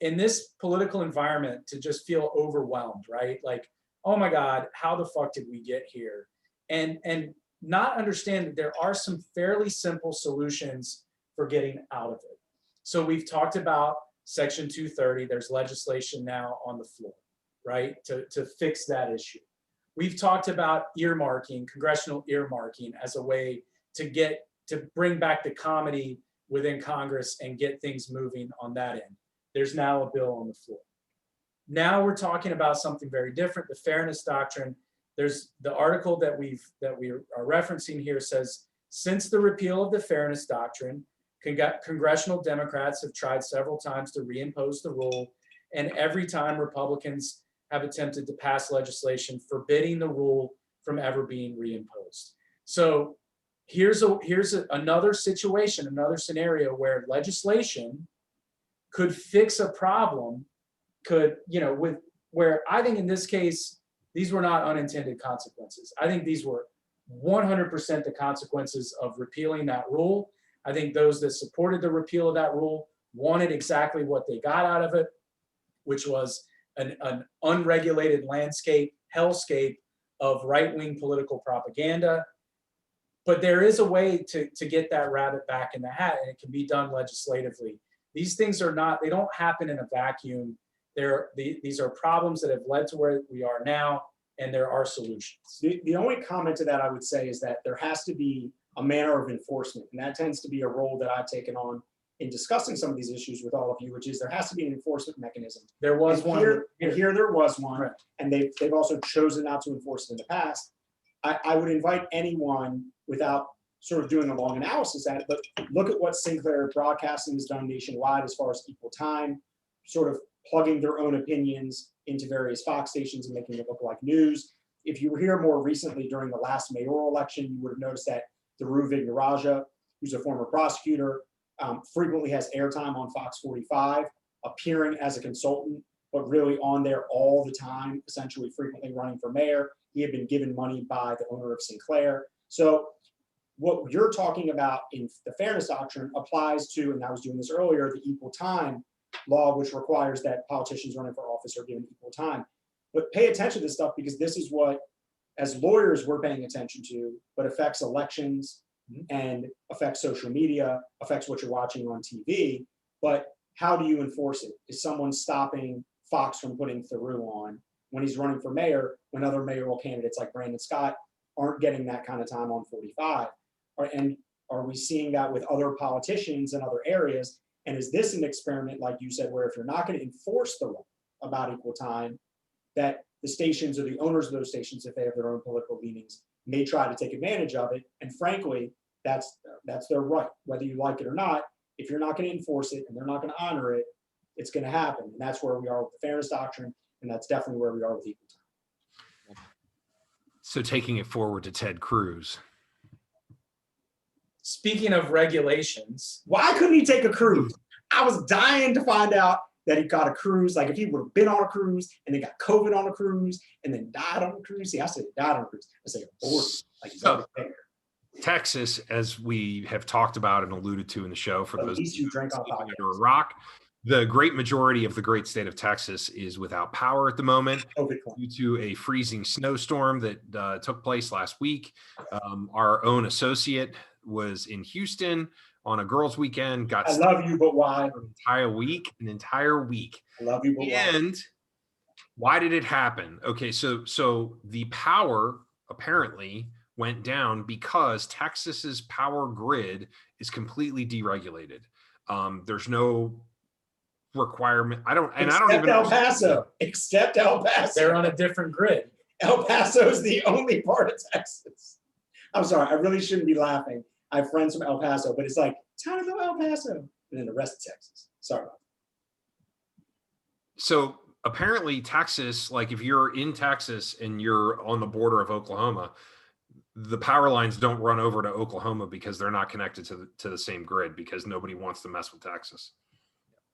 in this political environment, to just feel overwhelmed, right? Like, oh my God, how the fuck did we get here? And not understand that there are some fairly simple solutions for getting out of it. So we've talked about Section 230. There's legislation now on the floor, right, to fix that issue. We've talked about earmarking, congressional earmarking, as a way to bring back the comedy within Congress and get things moving on that end. There's now a bill on the floor. Now we're talking about something very different, the fairness doctrine. There's the article that we are referencing here says, since the repeal of the fairness doctrine, congressional Democrats have tried several times to reimpose the rule, and every time Republicans have attempted to pass legislation forbidding the rule from ever being reimposed. So here's another situation, another scenario where legislation could fix a problem, where I think in this case, these were not unintended consequences. I think these were 100% the consequences of repealing that rule. I think those that supported the repeal of that rule wanted exactly what they got out of it, which was an unregulated landscape, hellscape of right-wing political propaganda. But there is a way to get that rabbit back in the hat, and it can be done legislatively. These things they don't happen in a vacuum. These are problems that have led to where we are now, and there are solutions. The only comment to that I would say is that there has to be a manner of enforcement, and that tends to be a role that I've taken on in discussing some of these issues with all of you, which is there has to be an enforcement mechanism. There was one. Here there was one, right. And they've also chosen not to enforce it in the past. I would invite anyone, without sort of doing a long analysis at it, but look at what Sinclair Broadcasting has done nationwide as far as equal time, sort of plugging their own opinions into various Fox stations and making it look like news. If you were here more recently during the last mayoral election, you would have noticed that Dhruv Vignaraja, who's a former prosecutor, frequently has airtime on Fox 45, appearing as a consultant, but really on there all the time, essentially frequently running for mayor. He had been given money by the owner of Sinclair. So what you're talking about in the fairness doctrine applies to, and I was doing this earlier, the equal time law, which requires that politicians running for office are given equal time. But pay attention to this stuff, because this is what, as lawyers, we're paying attention to, but affects elections and affects social media, affects what you're watching on TV. But how do you enforce it? Is someone stopping Fox from putting Theroux on when he's running for mayor, when other mayoral candidates like Brandon Scott aren't getting that kind of time on 45? And are we seeing that with other politicians in other areas? And is this an experiment, like you said, where if you're not going to enforce the law about equal time, that the stations or the owners of those stations, if they have their own political leanings, may try to take advantage of it? And frankly, that's their right, whether you like it or not. If you're not going to enforce it and they're not going to honor it, it's going to happen. And that's where we are with the fairness doctrine, and that's definitely where we are with equal time. So taking it forward to Ted Cruz. Speaking of regulations, why couldn't he take a cruise? I was dying to find out that he got a cruise. Like if he would have been on a cruise and then got COVID on a cruise and then died on a cruise. See, I said died on a cruise. I say aborted. Like he's already there. Texas, as we have talked about and alluded to in the show, for those who drink on under a rock, the great majority of the great state of Texas is without power at the moment due to a freezing snowstorm that took place last week. Our own associate was in Houston on a girls' weekend. I love you, but why? An entire week. I love you, but why? And why did it happen? Okay, so the power apparently went down because Texas's power grid is completely deregulated. There's no requirement. Except El Paso. They're on a different grid. El Paso is the only part of Texas. I'm sorry, I really shouldn't be laughing. I have friends from El Paso, but it's like, Townsville, El Paso, and then the rest of Texas. Sorry about that. So apparently Texas, like if you're in Texas and you're on the border of Oklahoma, the power lines don't run over to Oklahoma because they're not connected to the same grid because nobody wants to mess with Texas.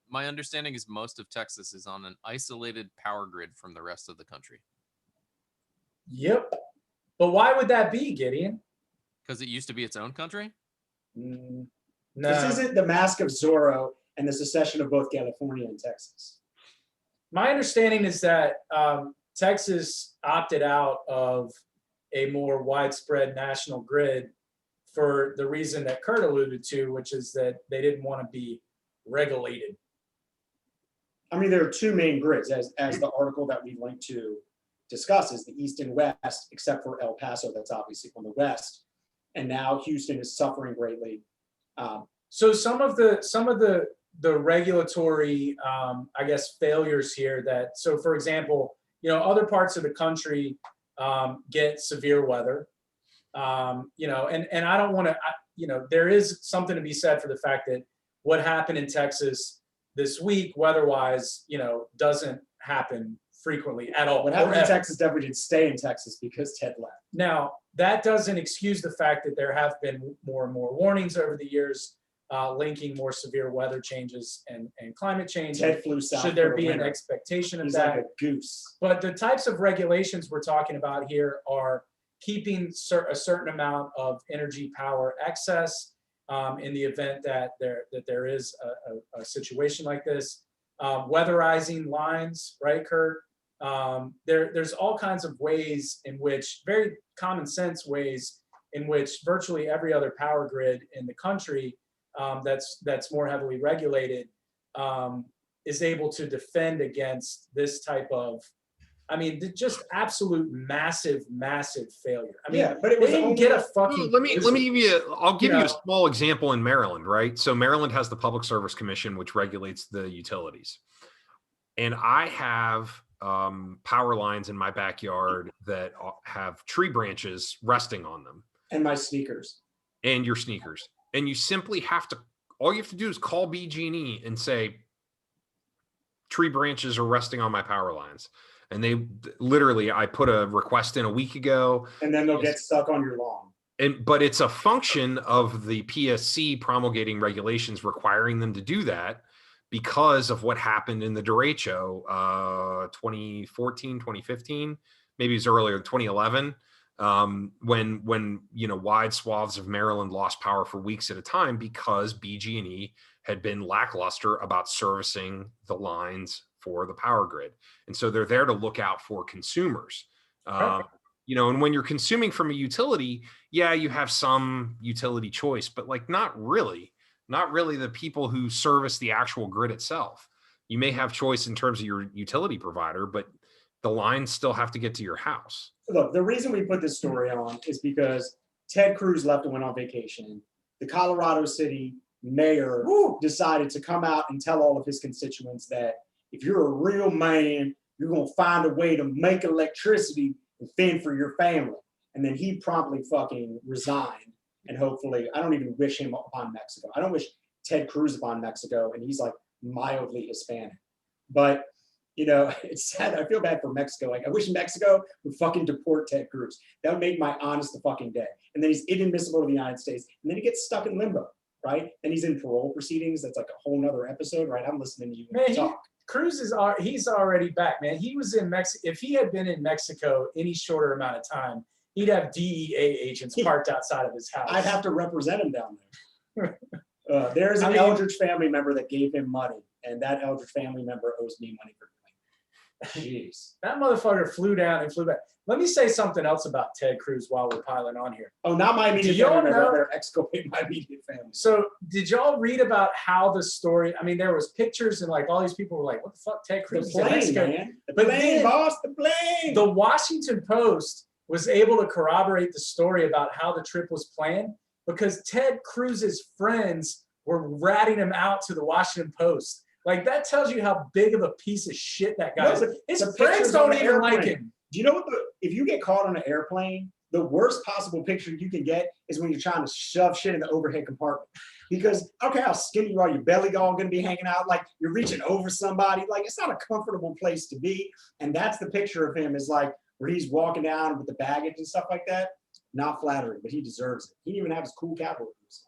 My understanding is most of Texas is on an isolated power grid from the rest of the country. Yep. But why would that be, Gideon? Because it used to be its own country? Mm, No. This isn't the Mask of Zorro and the secession of both California and Texas. My understanding is that Texas opted out of a more widespread national grid for the reason that Kurt alluded to, which is that they didn't want to be regulated. I mean, there are two main grids, as the article that we linked to discusses, the East and West, except for El Paso, that's obviously on the West. And now Houston is suffering greatly. So some of the regulatory, I guess, failures here that, so for example, other parts of the country get severe weather, and I don't want to, there is something to be said for the fact that what happened in Texas this week, weather-wise, doesn't happen frequently at all. What happened in Texas definitely didn't stay in Texas because Ted left. Now, that doesn't excuse the fact that there have been more and more warnings over the years linking more severe weather changes and climate change. Ted flew south. Should there be an expectation of He's that? like a goose. But the types of regulations we're talking about here are keeping a certain amount of energy power excess in the event that there is a situation like this. Weatherizing lines, right, Kurt? There's all kinds of ways in which, very common sense ways, in which virtually every other power grid in the country that's more heavily regulated is able to defend against this type of, just absolute massive failure. But it was they didn't get a fucking. Let me give you. I'll give you a small example in Maryland, right? So Maryland has the Public Service Commission, which regulates the utilities, and I have power lines in my backyard that have tree branches resting on them, and my sneakers, and your sneakers, and you simply have to. All you have to do is call BG&E and say, tree branches are resting on my power lines. And they literally, I put a request in a week ago. And then they'll get stuck on your lawn. But it's a function of the PSC promulgating regulations requiring them to do that because of what happened in the derecho 2014, 2015, maybe it was earlier, 2011, when wide swaths of Maryland lost power for weeks at a time because BG&E had been lackluster about servicing the lines for the power grid. And so they're there to look out for consumers. And when you're consuming from a utility, yeah, you have some utility choice, but not really the people who service the actual grid itself. You may have choice in terms of your utility provider, but the lines still have to get to your house. Look, the reason we put this story on is because Ted Cruz left and went on vacation. The Colorado City mayor decided to come out and tell all of his constituents that if you're a real man, you're going to find a way to make electricity and fend for your family. And then he promptly fucking resigned. And hopefully, I don't even wish him upon Mexico. I don't wish Ted Cruz upon Mexico. And he's mildly Hispanic. But, it's sad. I feel bad for Mexico. I wish Mexico would fucking deport Ted Cruz. That would make my honest to fucking day. And then he's inadmissible to the United States. And then he gets stuck in limbo, right? Then he's in parole proceedings. That's a whole nother episode, right? I'm listening to you talk. Cruz he's already back, man. He was in Mexico. If he had been in Mexico any shorter amount of time, he'd have DEA agents parked outside of his house. I'd have to represent him down there. There's an Eldridge family member that gave him money, and that Eldridge family member owes me money for doing it. Jeez. That motherfucker flew down and flew back. Let me say something else about Ted Cruz while we're piling on here. Oh, not my immediate family member. They're exculpating my immediate family. So did y'all read about how the story, there was pictures and all these people were like, what the fuck, Ted Cruz is in Mexico? Man. The plane, boss, the plane. The Washington Post was able to corroborate the story about how the trip was planned because Ted Cruz's friends were ratting him out to the Washington Post. That tells you how big of a piece of shit that guy is. His friends don't even like him. Do you know if you get caught on an airplane, the worst possible picture you can get is when you're trying to shove shit in the overhead compartment. Because I don't care how skinny you are, your belly all gonna be hanging out, like you're reaching over somebody. Like it's not a comfortable place to be. And that's the picture of him, is like where he's walking down with the baggage and stuff like that. Not flattering, but he deserves it. He didn't even have his cool cowboy boots.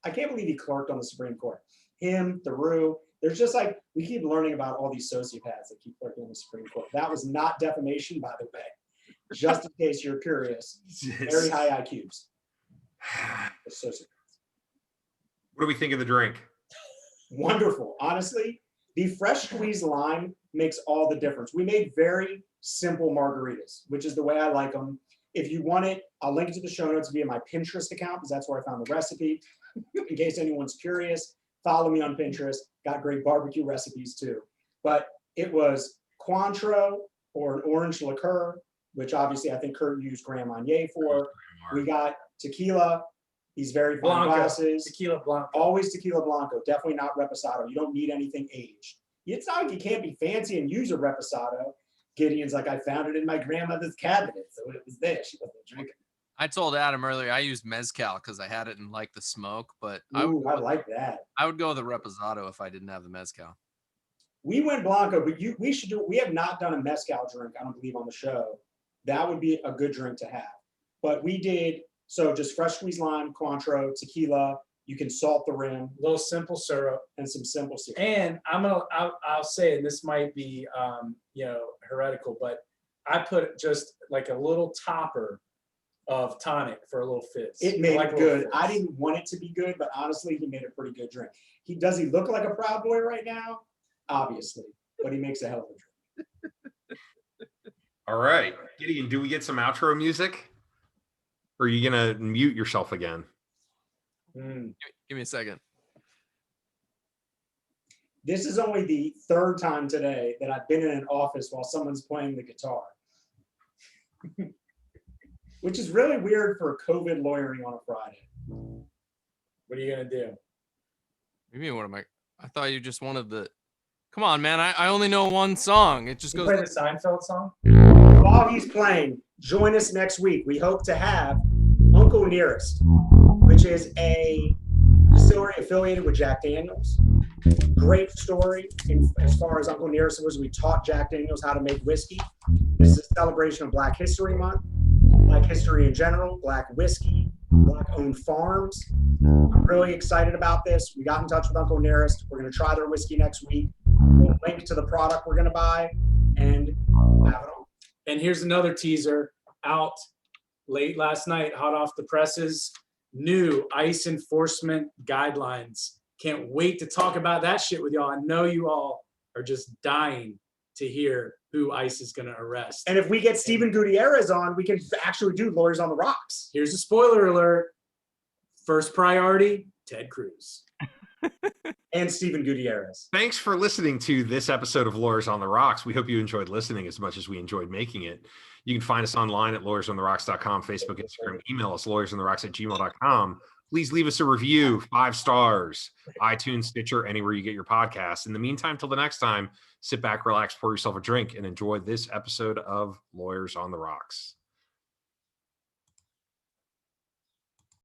I can't believe he clerked on the Supreme Court. Him, Theroux. There's just like, we keep learning about all these sociopaths that keep clerking on the Supreme Court. That was not defamation, by the way. Just in case you're curious. Very high IQs. Sociopaths. What do we think of the drink? Wonderful. Honestly, the fresh squeezed lime makes all the difference. We made very simple margaritas, which is the way I like them. If you want it, I'll link it to the show notes via my Pinterest account, because that's where I found the recipe. In case anyone's curious, follow me on Pinterest. Got great barbecue recipes too. But it was Cointreau, or an orange liqueur, which obviously I think Kurt used Grand Marnier for. We got tequila, these very fine Blanco, glasses. tequila blanco. Always tequila blanco, definitely not reposado. You don't need anything aged. It's not like you can't be fancy and use a reposado. Gideon's like, I found it in my grandmother's cabinet, so it was there. She wasn't drinking. I told Adam earlier I used mezcal because I had it and liked the smoke, but Ooh, I like that. I would go with the reposado if I didn't have the mezcal. We went blanco, but we should do. We have not done a mezcal drink, I don't believe, on the show. That would be a good drink to have. But we did, so just fresh squeezed lime, Cointreau, tequila. You can salt the rim, A little simple syrup. and some simple syrup. And I'll say, and this might be, heretical, but I put just like a little topper of tonic for a little fizz. It made Like it a little good. fizz. I didn't want it to be good, but honestly, he made a pretty good drink. He look like a proud boy right now? Obviously, but he makes a hell of a drink. All right, Gideon, do we get some outro music? Or are you gonna mute yourself again? Give me a second. This is only the third time today that I've been in an office while someone's playing the guitar. Which is really weird for COVID lawyering on a Friday. What are you gonna do? Maybe one of my. I thought you just wanted the. Come on, man! I only know one song. It just You goes. play the Seinfeld song? While he's playing, join us next week. We hope to have Uncle Nearest, which is a distillery affiliated with Jack Daniels. Great story as far as Uncle Nearest was. We taught Jack Daniels how to make whiskey. This is a celebration of Black History Month, Black history in general, Black whiskey, Black-owned farms. I'm really excited about this. We got in touch with Uncle Nearest. We're going to try their whiskey next week. We'll link to the product we're going to buy and have it on. And here's another teaser out late last night, hot off the presses. New ICE enforcement guidelines. Can't wait to talk about that shit with y'all. I know you all are just dying to hear who ICE is going to arrest. And if we get Stephen Gutierrez on, we can actually do Lawyers on the Rocks. Here's a spoiler alert. First priority, Ted Cruz. And Stephen Gutierrez. Thanks for listening to this episode of Lawyers on the Rocks. We hope you enjoyed listening as much as we enjoyed making it. You can find us online at lawyersontheRocks.com, Facebook, Instagram, email us lawyersontheRocks@gmail.com. Please leave us a review, 5 stars, iTunes, Stitcher, anywhere you get your podcasts. In the meantime, till the next time, sit back, relax, pour yourself a drink, and enjoy this episode of Lawyers on the Rocks.